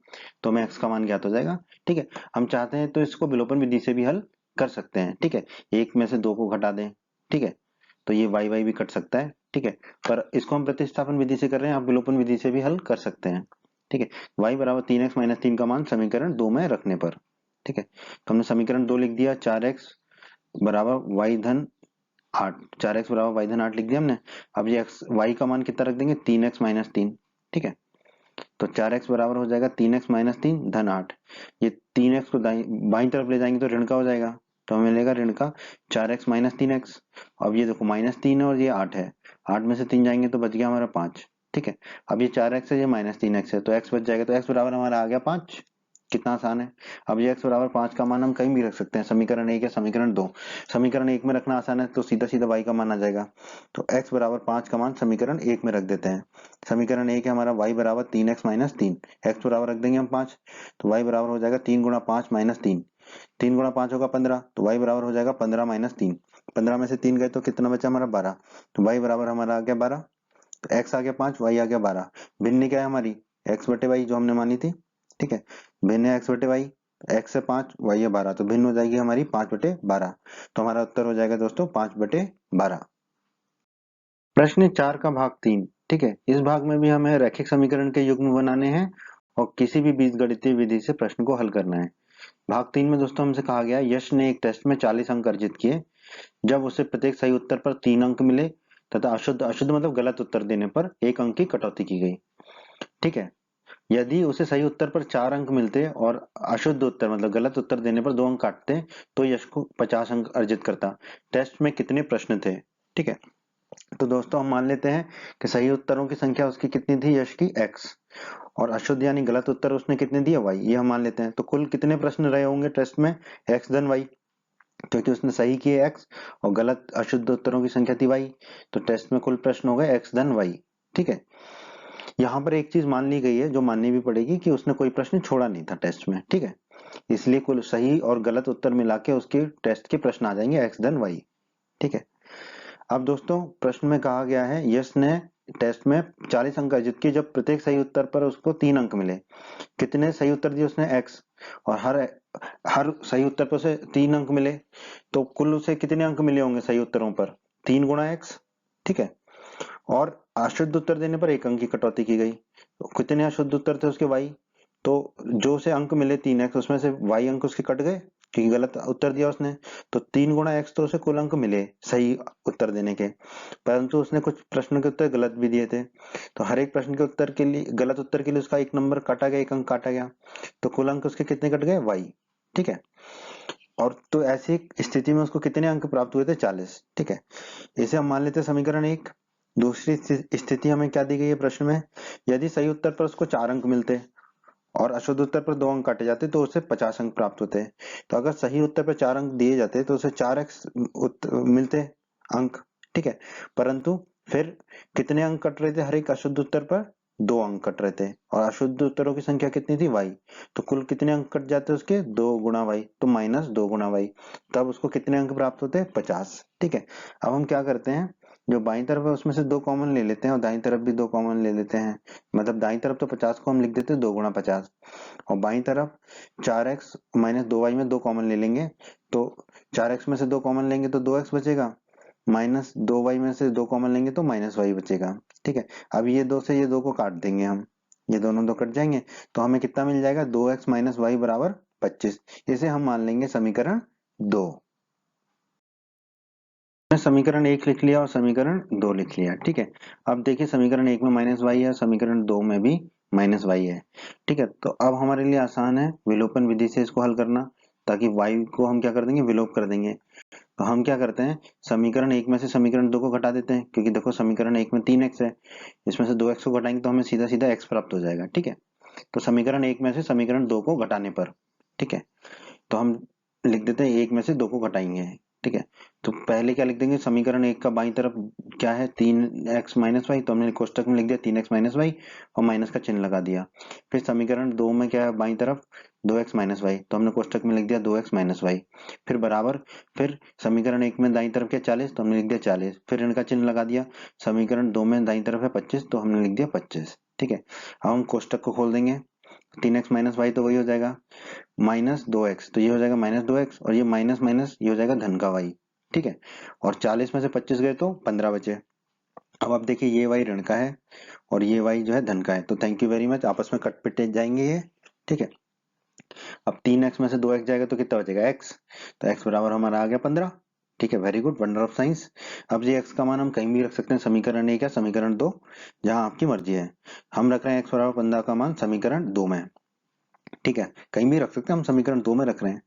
B: तो हमें x का मान ज्ञात हो जाएगा। ठीक है, हम चाहते हैं तो इसको विलोपन विधि से भी हल कर सकते हैं। ठीक है, 1 में से 2 को घटा दें, ठीक है, तो ये y भी कट सकता है। ठीक है, पर इसको हम प्रतिस्थापन विधि से कर रहे हैं, आप विलोपन विधि से भी हल कर सकते हैं। ठीक है, y बराबर 3x माइनस 3 का मान समीकरण 2 में रखने पर। ठीक है, तो हमने समीकरण 2 लिख दिया, 4x बराबर y धन 8, 4x बराबर y धन 8 लिख दिया हमने। अब ये x y का मान कितना रख देंगे, 3x माइनस 3। ठीक है, तो 4x बराबर हो जाएगा 3x माइनस 3 धन 8। ये 3x को बाईं तरफ ले जाएंगे तो ऋण का हो जाएगा, तो हमें मिलेगा ऋण का 4x माइनस 3x। अब ये देखो -3 है और ये 8 है, 8 में से 3 जाएंगे तो बच गया हमारा 5। ठीक है, अब ये 4x है, ये -3x है, तो x बच जाएगा, तो x बराबर हमारा आ गया 5। कितना आसान है। अब ये x बराबर 5 का मान हम कहीं भी रख सकते हैं, समीकरण 1 या समीकरण 2। समीकरण 1 में रखना आसान है, तो सीधा सीधा y का मान आ जाएगा, तो x बराबर 5 का मान समीकरण 1 में रख देते हैं। समीकरण 1 है हमारा y बराबर 3x माइनस 3, x बराबर रख देंगे हम 5, तो y बराबर हो जाएगा 3 गुणा 5 माइनस 3, 3 गुणा 5 होगा 15, तो y बराबर हो जाएगा 15 माइनस 3, 15 में से 3 गए तो कितना बचा हमारा 12, तो y बराबर हमारा आ गया 12, तो x आ गया 5, y आ गया 12। भिन्न क्या है हमारी, x बटे y जो हमने मानी थी। ठीक है, भिन्न है x बटे y, x है 5, y है 12, तो भिन्न हो जाएगी हमारी 5/12। तो हमारा उत्तर हो जाएगा दोस्तों 5/12। प्रश्न 4 का भाग 3। ठीक है, इस भाग में भी हमें रैखिक समीकरण के युग्म बनाने हैं और किसी भी बीजगणितीय विधि से प्रश्न को हल करना है। भाग 3 में दोस्तों हमसे कहा गया, यश ने एक टेस्ट में 40 अंक अर्जित किए जब उसे प्रत्येक सही उत्तर पर 3 अंक मिले तथा अशुद्ध अशुद्ध मतलब गलत उत्तर देने पर 1 अंक की कटौती की गई। ठीक है, यदि उसे सही उत्तर पर 4 अंक मिलते और अशुद्ध उत्तर मतलब गलत उत्तर देने पर 2 अंक काटते तो यश को 50 अंक अर्जित करता। टेस्ट में कितने प्रश्न थे। ठीक है, तो दोस्तों हम मान लेते हैं कि सही उत्तरों की संख्या उसकी कितनी थी, यश की x, और अशुद्ध यानी गलत उत्तर उसने कितने दिए, y, ये हम मान लेते हैं। तो कुल कितने प्रश्न रहे होंगे टेस्ट में, x धन y, क्योंकि उसने सही किए x और गलत अशुद्ध उत्तरों की संख्या थी y, तो टेस्ट में कुल प्रश्न हो गए x धन y। ठीक है, यहाँ पर एक चीज मान ली गई है जो माननी भी पड़ेगी कि उसने कोई प्रश्न छोड़ा नहीं था टेस्ट में। ठीक है, इसलिए कुल सही और गलत उत्तर मिला के उसके टेस्ट के प्रश्न आ जाएंगे x धन y। ठीक है, अब दोस्तों प्रश्न में कहा गया है, यश ने टेस्ट में 40 अंक अर्जित किए जब प्रत्येक सही उत्तर पर उसको 3 अंक मिले। कितने सही उत्तर दिए उसने, x, और हर हर सही उत्तर पर उसे 3 अंक मिले, तो कुल उसे कितने अंक मिले होंगे सही उत्तरों पर, 3 गुणा x। ठीक है, और अशुद्ध उत्तर देने पर 1 अंक की कटौती की गई, तो कितने अशुद्ध उत्तर थे उसके y, तो जो उसे अंक मिले 3x उसमें से y अंक उसके कट गए क्योंकि गलत उत्तर दिया उसने, तो 3 गुणा x तो उसे कुल अंक मिले सही उत्तर देने के, परंतु उसने कुछ प्रश्न के उत्तर गलत भी दिए थे, तो हर एक प्रश्न के उत्तर के लिए गलत उत्तर के लिए उसका 1 नंबर काटा गया, 1 अंक काटा गया, तो कुल अंक उसके कितने कट गए, y। ठीक है, और तो ऐसी स्थिति में उसको कितने अंक प्राप्त हुए थे? 40। ठीक है, इसे हम मान लेते हैं समीकरण 1। दूसरी स्थिति हमें क्या दी गई है प्रश्न में? यदि सही उत्तर पर उसको 4 अंक मिलते और अशुद्ध उत्तर पर 2 अंक काटे जाते तो उसे 50 अंक प्राप्त होते। तो अगर सही उत्तर पर 4 अंक दिए जाते तो उसे 4x मिलते अंक। ठीक है, परंतु फिर कितने अंक कट रहे थे हर एक अशुद्ध उत्तर पर? 2 अंक कट रहे थे, और अशुद्ध उत्तरों की संख्या कितनी थी? y। तो कुल कितने अंक कट जाते उसके? 2 गुणा y, तो -2 गुणा y। तब उसको कितने अंक प्राप्त होते? 50। ठीक है, अब हम क्या करते हैं, जो बाईं तरफ है उसमें से 2 कॉमन ले लेते हैं और दाईं तरफ भी 2 कॉमन ले लेते हैं। मतलब दाईं तरफ तो 50 को हम लिख देते हैं 2 गुणा 50, और बाईं तरफ 4x माइनस 2y में 2 कॉमन ले लेंगे। तो 4x में से 2 कॉमन लेंगे तो 2x बचेगा, माइनस 2y में से 2 कॉमन लेंगे तो -y बचेगा। ठीक है, अब ये 2 से ये 2 को काट देंगे हम, ये दोनों 2 कट जाएंगे, तो हमें कितना मिल जाएगा? 2x माइनस y बराबर 25। इसे हम मान लेंगे समीकरण 2। समीकरण 1 लिख लिया और समीकरण 2 लिख लिया। ठीक है, अब देखिए समीकरण 1 में -y है, समीकरण 2 में भी -y है। ठीक है, तो अब हमारे लिए आसान है विलोपन विधि से इसको हल करना, ताकि y को हम क्या कर देंगे? विलोप कर देंगे। तो हम क्या करते हैं, समीकरण 1 में से समीकरण 2 को घटा देते हैं, क्योंकि देखो समीकरण 1 में 3x है, इसमें से 2x को घटाएंगे तो हमें सीधा सीधा x प्राप्त हो जाएगा। ठीक है, तो समीकरण 1 में से समीकरण 2 को घटाने पर, ठीक है, तो हम लिख देते हैं 1 में से 2 को घटाएंगे। ठीक है, तो पहले क्या लिख देंगे, समीकरण 1 का बाईं तरफ क्या है? 3x माइनस वाई, तो हमने कोष्टक में लिख दिया 3x माइनस वाई और माइनस का चिन्ह लगा दिया। फिर समीकरण 2 में क्या है बाईं तरफ? 2x माइनस वाई, तो हमने कोष्टक में लिख दिया 2x माइनस वाई। फिर बराबर, फिर समीकरण 1 में दाईं तरफ क्या 40, तो हमने लिख दिया 40, फिर ऋण का चिन्ह लगा दिया। समीकरण 2 में दाईं तरफ है 25, तो हमने लिख दिया 25। ठीक है, अब हम कोष्टक को खोल देंगे, 3x माइनस वाई तो वही हो जाएगा -2x, तो ये हो जाएगा -2x, और ये माइनस माइनस ये हो जाएगा धन का y। ठीक है, और 40 में से 25 गए तो 15 बचे। अब आप देखिए ये y ऋण का है और ये y जो है धन का है, तो थैंक यू वेरी मच, आपस में कट पिटे जाएंगे ये। ठीक है, अब 3x में से 2x जाएगा तो कितना बचेगा? x, तो x बराबर हमारा आ गया 15। ठीक है, very good, wonder of science. अब ये x का मान हम कहीं भी रख सकते हैं, समीकरण 1 या समीकरण 2, जहां आपकी मर्जी है। हम रख रहे हैं x बराबर 15 का मान समीकरण 2 में। ठीक है, कहीं भी रख सकते हैं, हम समीकरण 2 में रख रहे हैं।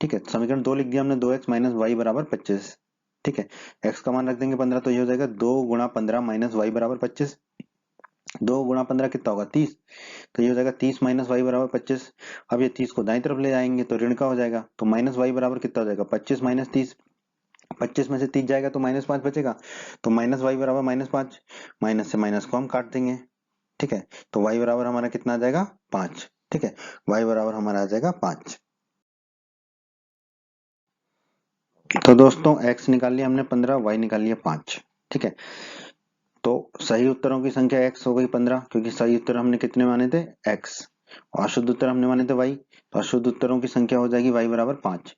B: ठीक है, समीकरण 2 लिख दिया हमने, 2x माइनस वाई बराबर 25। ठीक है, x का मान रख देंगे 15, तो ये हो जाएगा 2 गुणा 15 माइनस वाई बराबर 25। 2 गुणा 15 कितना होगा? 30, तो ये हो जाएगा 30 माइनस वाई बराबर 25। अब ये 30 को दाईं तरफ ले जाएंगे तो ऋण का हो जाएगा, तो माइनस वाई बराबर कितना हो जाएगा? 25 माइनस 30, 25 में से 30 जाएगा तो -5 बचेगा, तो माइनस वाई बराबर -5, माइनस से माइनस को हम काट देंगे। ठीक है, तो y बराबर हमारा कितना आ जाएगा? 5। ठीक है, y बराबर हमारा आ जाएगा 5। तो दोस्तों x निकाल लिया हमने 15, y निकाल लिया 5। ठीक है, तो सही उत्तरों की संख्या x हो गई 15, क्योंकि सही उत्तर हमने कितने माने थे? x, और अशुद्ध उत्तर हमने माने थे y, तो अशुद्ध उत्तरों की संख्या हो जाएगी y बराबर 5।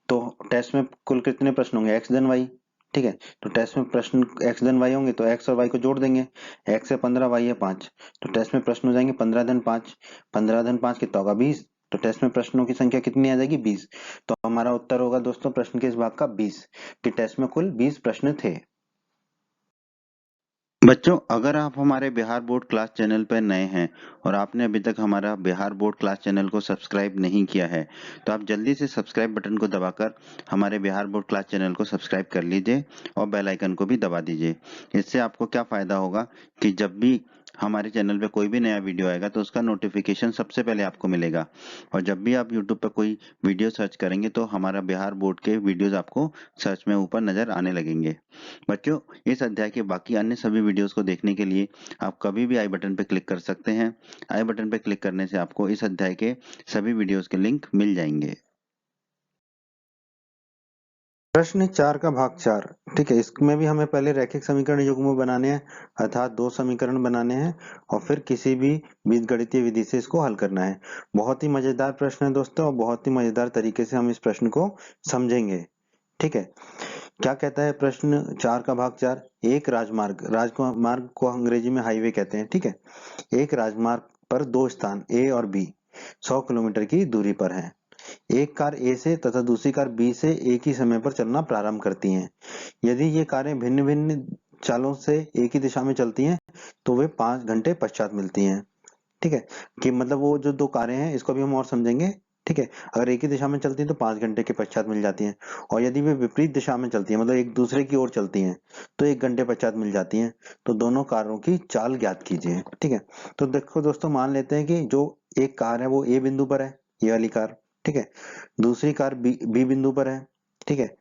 B: तो टेस्ट में कुल कितने प्रश्न होंगे? x धन y। ठीक है, तो टेस्ट में प्रश्न x धन y होंगे तो x और y को जोड़ देंगे, x है 15, y है 5, तो टेस्ट में प्रश्न हो जाएंगे 15 धन 5, 15 धन 5 कितना होगा? 20, तो टेस्ट में प्रश्नों की संख्या कितनी आ जाएगी? 20। तो हमारा उत्तर होगा दोस्तों प्रश्न के इस भाग का 20, कि टेस्ट में कुल 20 प्रश्न थे।
A: बच्चों, अगर आप हमारे बिहार बोर्ड क्लास चैनल पर नए हैं और आपने अभी तक हमारा बिहार बोर्ड क्लास चैनल को सब्सक्राइब नहीं किया है, तो आप जल्दी से सब्सक्राइब बटन को दबाकर हमारे बिहार बोर्ड क्लास चैनल को सब्सक्राइब कर लीजिए और बेल आइकन को भी दबा दीजिए। इससे आपको क्या फ़ायदा होगा कि जब भी हमारे चैनल पे कोई भी नया वीडियो आएगा तो उसका नोटिफिकेशन सबसे पहले आपको मिलेगा, और जब भी आप यूट्यूब पर कोई वीडियो सर्च करेंगे तो हमारा बिहार बोर्ड के वीडियोज़ आपको सर्च में ऊपर नज़र आने लगेंगे। बच्चों, इस अध्याय के बाकी अन्य सभी वीडियोस को देखने के लिए आप कभी भी आई बटन पर क्लिक कर सकते हैं। आई बटन पर क्लिक करने से आपको इस अध्याय के सभी वीडियोस के लिंक मिल जाएंगे।
B: प्रश्न 4 का भाग 4। ठीक है, इसमें भी हमें पहले रैखिक समीकरण युग्म बनाने हैं, अर्थात 2 समीकरण बनाने हैं और फिर किसी भी बीजगणितीय विधि से इसको हल करना है। बहुत ही मजेदार प्रश्न है दोस्तों, और बहुत ही मजेदार तरीके से हम इस प्रश्न को समझेंगे। ठीक है, क्या कहता है प्रश्न 4 का भाग 4? एक राजमार्ग को अंग्रेजी में हाईवे कहते हैं। ठीक है, एक राजमार्ग पर 2 स्थान A और B 100 किलोमीटर की दूरी पर हैं। एक कार A से तथा दूसरी कार B से एक ही समय पर चलना प्रारंभ करती हैं। यदि ये कारें भिन्न भिन्न चालों से एक ही दिशा में चलती हैं तो वे 5 घंटे पश्चात मिलती हैं। ठीक है, कि मतलब वो जो 2 कारें हैं, इसको भी हम और समझेंगे ठीक है। अगर एक ही दिशा में चलती है तो 5 घंटे के पश्चात मिल जाती हैं, और यदि वे विपरीत दिशा में चलती है, मतलब एक दूसरे की ओर चलती हैं, तो 1 घंटे पश्चात मिल जाती हैं। तो दोनों कारों की चाल ज्ञात कीजिए। ठीक है। तो देखो दोस्तों, मान लेते हैं कि जो एक कार है वो ए बिंदु पर है, ये वाली कार। ठीक है। दूसरी कार बी बिंदु पर है। ठीक है।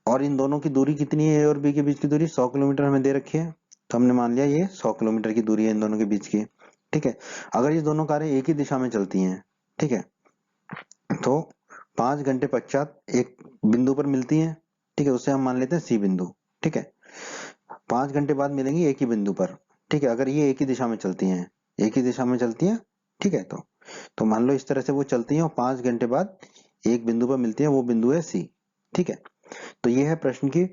B: और इन दोनों की दूरी कितनी है, ए और बी के बीच की दूरी 100 किलोमीटर हमें दे रखी है। तो हमने मान लिया ये 100 किलोमीटर की दूरी है इन दोनों के बीच की। ठीक है। अगर ये दोनों कारें एक ही दिशा में चलती हैं, ठीक है, तो 5 घंटे पश्चात एक बिंदु पर मिलती हैं। ठीक है, उसे हम मान लेते हैं सी बिंदु। ठीक है। 5 घंटे बाद मिलेंगी एक ही बिंदु पर। ठीक है, अगर ये एक ही दिशा में चलती हैं, एक ही दिशा में चलती हैं, ठीक है, तो मान लो इस तरह से वो चलती हैं और 5 घंटे बाद एक बिंदु पर मिलती है, वो बिंदु है सी। ठीक है। तो ये है प्रश्न की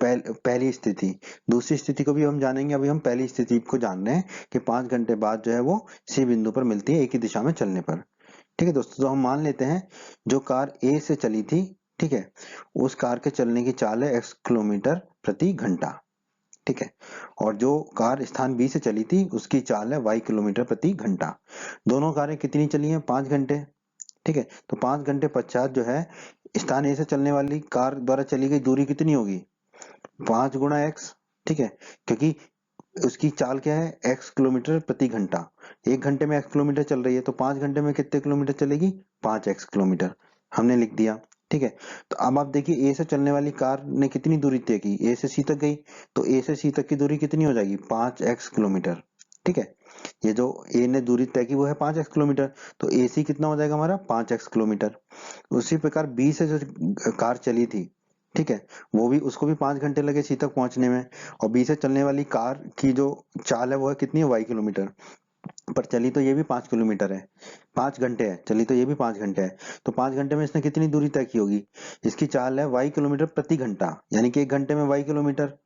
B: पहली स्थिति। दूसरी स्थिति को भी हम जानेंगे, अभी हम पहली स्थिति को जान रहे हैं कि 5 घंटे बाद जो है वो सी बिंदु पर मिलती है एक ही दिशा में चलने पर। ठीक है दोस्तों, तो हम मान लेते हैं जो कार ए से चली थी, ठीक है, उस कार के चलने की चाल है x किलोमीटर प्रति घंटा। ठीक है। और जो कार स्थान बी से चली थी उसकी चाल है y किलोमीटर प्रति घंटा। दोनों कारें कितनी चली हैं, 5 घंटे। ठीक है। तो 5 घंटे पश्चात जो है स्थान ए से चलने वाली कार द्वारा चली गई दूरी कितनी होगी, 5 गुणा x। ठीक है, क्योंकि उसकी चाल क्या है, x किलोमीटर प्रति घंटा। 1 घंटे में x किलोमीटर चल रही है, तो 5 घंटे में कितने किलोमीटर चलेगी, 5x किलोमीटर। हमने लिख दिया। ठीक है। तो अब आप देखिए ए से चलने वाली कार ने कितनी दूरी तय की, ए से सी तक गई, तो ए से सी तक की दूरी कितनी हो जाएगी, 5x किलोमीटर। ठीक है। ये जो ए ने दूरी तय की वो है 5x किलोमीटर, तो ए सी कितना हो जाएगा हमारा, 5x किलोमीटर। उसी प्रकार बी से जो कार चली थी, ठीक है, वो भी, उसको भी 5 घंटे लगे सी तक पहुंचने में, और बी से चलने वाली कार की जो चाल है वो है कितनी है, y किलोमीटर। पर चली तो ये भी 5 किलोमीटर है, 5 घंटे है, चली तो ये भी 5 घंटे है। तो 5 घंटे में इसने कितनी दूरी तय की होगी, इसकी चाल है y किलोमीटर प्रति घंटा, यानी कि 1 घंटे में y किलोमीटर,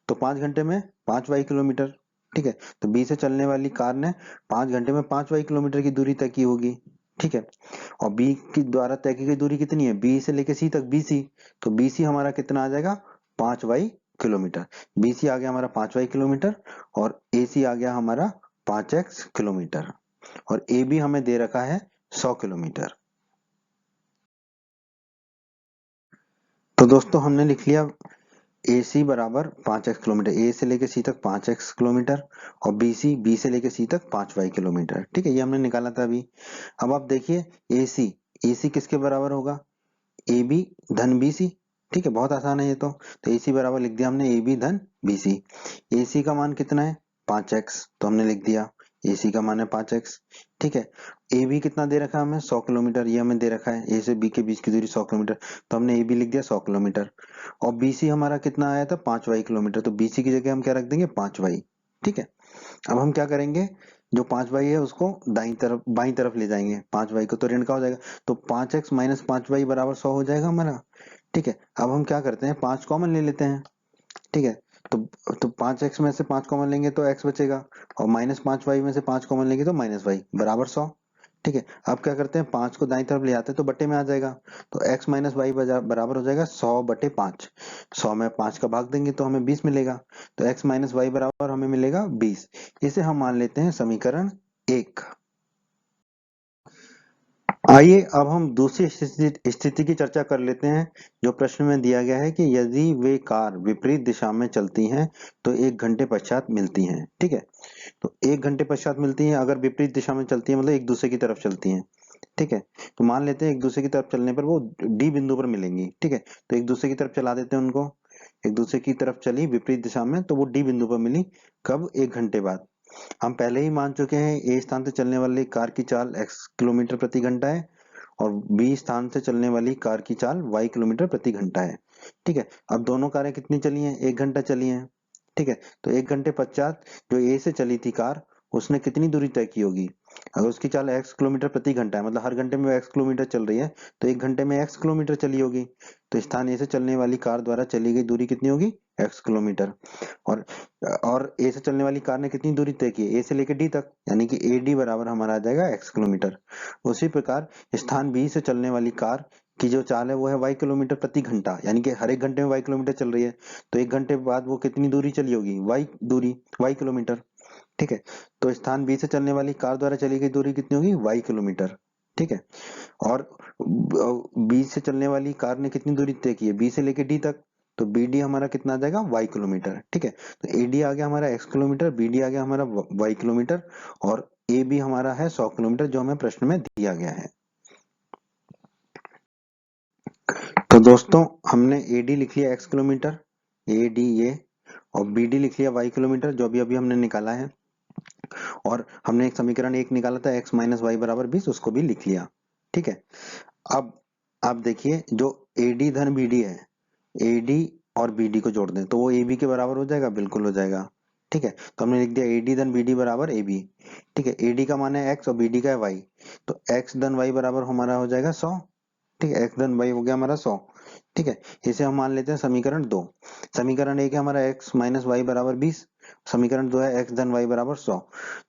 B: तो 5 घंटे में 5y किलोमीटर। ठीक है। तो बी से चलने वाली कार ने 5 घंटे में 5y किलोमीटर की दूरी तय की होगी। ठीक है। और बी की द्वारा तय की गई दूरी कितनी है, बी से लेके सी तक, बीसी, तो बीसी हमारा कितना आ जाएगा, 5y किलोमीटर। बीसी आ गया हमारा 5y किलोमीटर, और एसी आ गया हमारा 5x किलोमीटर, और ए बी हमें दे रखा है 100 किलोमीटर। तो दोस्तों हमने लिख लिया ए सी बराबर 5x किलोमीटर, ए से लेके सी तक 5x किलोमीटर, और बी सी, बी से लेके सी तक 5y किलोमीटर। ठीक है, ये हमने निकाला था अभी। अब आप देखिए ए सी, ए सी किसके बराबर होगा, ए बी धन बी सी। ठीक है, बहुत आसान है ये तो ए सी बराबर लिख दिया हमने ए बी धन बी सी। ए सी का मान कितना है, 5x, तो हमने लिख दिया ए सी का मान है 5x। ठीक है। ए बी कितना दे रखा है हमें, 100 किलोमीटर, ये हमें दे रखा है, ए से बी के बीच की दूरी 100 किलोमीटर, तो हमने ए बी लिख दिया 100 किलोमीटर। और बी सी हमारा कितना आया था, 5y किलोमीटर, तो बी सी की जगह हम क्या रख देंगे, 5y। ठीक है। अब हम क्या करेंगे, जो 5y है उसको दाईं तरफ, बाईं तरफ ले जाएंगे, 5y को तो ऋण का हो जाएगा, तो 5x माइनस 5y बराबर 100 हो जाएगा हमारा। ठीक है। अब हम क्या करते हैं, 5 कॉमन ले लेते हैं। ठीक है। तो तो 5x में से 5 कॉमन लेंगे तो x बचेगा, और माइनस 5y में से 5 कॉमन लेंगे तो माइनस y बराबर 100। ठीक है। अब क्या करते हैं, 5 को दाईं तरफ ले आते हैं तो बट्टे में आ जाएगा, तो x माइनस वाई बराबर हो जाएगा 100/5। 100 में 5 का भाग देंगे तो हमें 20 मिलेगा, तो x माइनस वाई बराबर हमें मिलेगा 20। इसे हम मान लेते हैं समीकरण 1। आइए अब हम दूसरी स्थिति की चर्चा कर लेते हैं, जो प्रश्न में दिया गया है कि यदि वे कार विपरीत दिशा में चलती हैं तो 1 घंटे पश्चात मिलती हैं। ठीक है। तो 1 घंटे पश्चात मिलती हैं, अगर विपरीत दिशा में चलती है मतलब एक दूसरे की तरफ चलती हैं। ठीक है। तो मान लेते हैं एक दूसरे की तरफ चलने पर वो डी बिंदु पर मिलेंगी। ठीक है। तो एक दूसरे की तरफ चला देते हैं उनको, एक दूसरे की तरफ चली विपरीत दिशा में, तो वो डी बिंदु पर मिली, कब, 1 घंटे बाद। हम पहले ही मान चुके हैं ए स्थान से चलने वाली कार की चाल x किलोमीटर प्रति घंटा है, और बी स्थान से चलने वाली कार की चाल y किलोमीटर प्रति घंटा है। ठीक है। अब दोनों कारें कितनी चली हैं, 1 घंटा चली हैं। ठीक है। तो 1 घंटे पश्चात जो ए से चली थी कार, उसने कितनी दूरी तय की होगी, अगर उसकी चाल x किलोमीटर प्रति घंटा है, मतलब हर घंटे में x किलोमीटर चल रही है, तो 1 घंटे में x किलोमीटर चली होगी। तो स्थान ए से चलने वाली कार द्वारा चली गई दूरी कितनी होगी, x किलोमीटर। और ए से चलने वाली कार ने कितनी दूरी तय की है, ए से लेकर डी तक, यानी कि ए डी बराबर हमारा आ जाएगा x किलोमीटर। उसी प्रकार स्थान बी से चलने वाली कार की जो चाल है वो है y किलोमीटर प्रति घंटा, यानी कि हर 1 घंटे में y किलोमीटर चल रही है, तो 1 घंटे बाद वो कितनी दूरी चली होगी, y किलोमीटर। ठीक है। तो स्थान बी से चलने वाली कार द्वारा चली गई दूरी कितनी होगी, y किलोमीटर। ठीक है। और बी से चलने वाली कार ने कितनी दूरी तय की है, बी से लेके डी तक, तो बी डी हमारा कितना आ जाएगा, वाई किलोमीटर। ठीक है, तो ए डी आ गया हमारा एक्स किलोमीटर, बी डी आ गया हमारा वाई किलोमीटर, और ए बी हमारा है 100 किलोमीटर जो हमें प्रश्न में दिया गया है। तो दोस्तों हमने ए डी लिख लिया एक्स किलोमीटर, ए डी ये, और बी डी लिख लिया वाई किलोमीटर जो अभी अभी हमने निकाला है, और हमने एक समीकरण एक निकाला था x माइनस वाई बराबर 20, उसको भी लिख लिया। ठीक है, अब आप देखिए जो AD धन BD है, AD और BD को जोड़ दें तो वो AB के बराबर हो जाएगा, बिल्कुल हो जाएगा। ठीक है, तो हमने लिख दिया AD धन BD बराबर AB। ठीक है, AD का मान है x और BD का है y, तो x धन y बराबर हमारा हो जाएगा 100। ठीक है, x धन y हो गया हमारा 100। ठीक है, इसे हम मान लेते हैं समीकरण 2। समीकरण 1 है हमारा x माइनस वाई बराबर 20, समीकरण 2 है x धन y बराबर 100।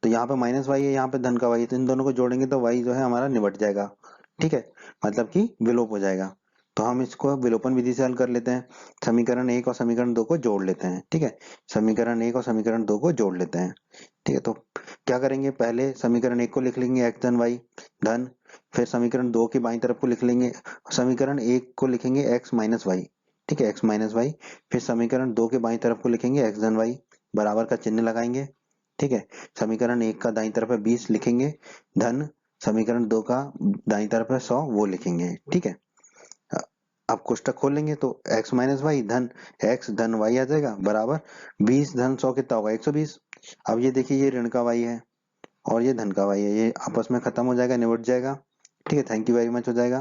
B: तो यहाँ पे माइनस वाई है, यहाँ पे धन का y है, तो इन दोनों को जोड़ेंगे तो y जो है हमारा निबट जाएगा। ठीक है, मतलब कि विलोप हो जाएगा। तो हम इसको विलोपन विधि से हल कर लेते हैं, समीकरण 1 और समीकरण 2 को जोड़ लेते हैं। ठीक है, समीकरण 1 और समीकरण 2 को जोड़ लेते हैं। ठीक है, तो क्या करेंगे, पहले समीकरण 1 को लिख लेंगे x धन y धन, फिर समीकरण 2 की बाईं तरफ को लिख लेंगे, समीकरण 1 को लिखेंगे x माइनस वाई। ठीक है, x माइनस वाई, फिर समीकरण 2 के बाईं तरफ को लिखेंगे x धन y, बराबर का चिन्ह लगाएंगे। ठीक है, समीकरण 1 का दाईं तरफ है 20 लिखेंगे, धन समीकरण 2 का दाईं तरफ है 100 वो लिखेंगे। ठीक है, अब कोष्टक खोलेंगे तो x माइनस वाई धन x धन y आ जाएगा, बराबर 20 धन 100 कितना होगा 120। अब ये देखिए ये ऋण का y है और ये धन का y है, ये आपस में खत्म हो जाएगा, निबट जाएगा। ठीक है, थैंक यू वेरी मच हो जाएगा।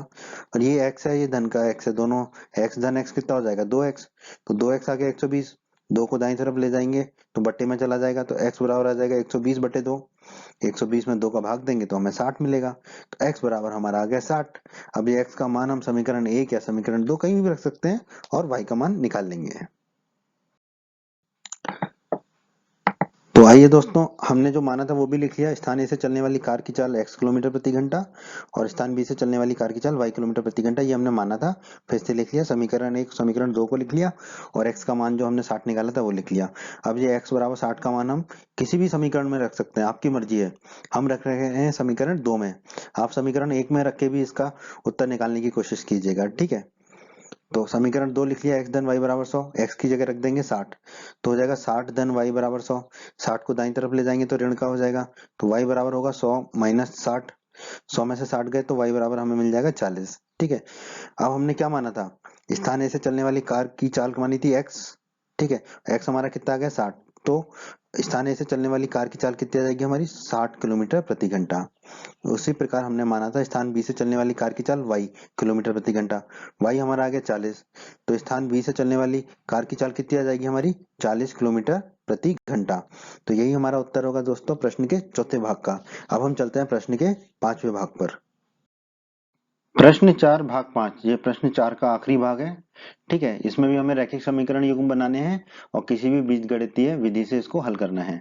B: और ये x है, ये धन का x है, दोनों x धन x कितना हो जाएगा 2x, तो 2x आ गया 120, 2 को दाईं तरफ ले जाएंगे तो बट्टे में चला जाएगा, तो x बराबर आ जाएगा 120 बटे 2। 120 में 2 का भाग देंगे तो हमें 60 मिलेगा, तो x बराबर हमारा आ गया 60। अब ये x का मान हम समीकरण 1 या समीकरण 2 कहीं भी रख सकते हैं और y का मान निकाल लेंगे। तो आइए दोस्तों, हमने जो माना था वो भी लिख लिया, स्थान ए से चलने वाली कार की चाल x किलोमीटर प्रति घंटा और स्थान बी से चलने वाली कार की चाल y किलोमीटर प्रति घंटा, ये हमने माना था। फिर से लिख लिया, समीकरण 1 समीकरण 2 को लिख लिया और x का मान जो हमने 60 निकाला था वो लिख लिया। अब ये x बराबर 60 का मान हम किसी भी समीकरण में रख सकते हैं, आपकी मर्जी है। हम रख रहे हैं समीकरण 2 में, आप समीकरण 1 में रख के भी इसका उत्तर निकालने की कोशिश कीजिएगा। ठीक है, तो समीकरण 2 लिख लिया, x धन y बराबर 100, x की जगह रख देंगे 60, तो हो जाएगा 60 धन y बराबर 100। 60 को दाईं तरफ ले जाएंगे तो ऋण का हो जाएगा, तो y बराबर होगा 100 माइनस 60, 100 में से 60 गए तो y बराबर हमें मिल जाएगा 40। ठीक है, अब हमने क्या माना था, स्थान ए से चलने वाली कार की चाल मानी थी x। ठीक है, x हमारा कितना आ गया 60, तो स्थान ए से चलने वाली कार की चाल कितनी आ जाएगी हमारी 60 किलोमीटर प्रति घंटा। उसी प्रकार हमने माना था स्थान बी से चलने वाली कार की चाल y किलोमीटर प्रति घंटा, y हमारा आ गया 40, तो स्थान बी से चलने वाली कार की चाल कितनी आ जाएगी हमारी 40 किलोमीटर प्रति घंटा। तो यही हमारा उत्तर होगा दोस्तों प्रश्न के चौथे भाग का। अब हम चलते हैं प्रश्न के 5वें भाग पर। प्रश्न 4 भाग 5, ये प्रश्न 4 का आखिरी भाग है। ठीक है, इसमें भी हमें रैखिक समीकरण युग्म बनाने हैं और किसी भी बीजगणितीय विधि से इसको हल करना है।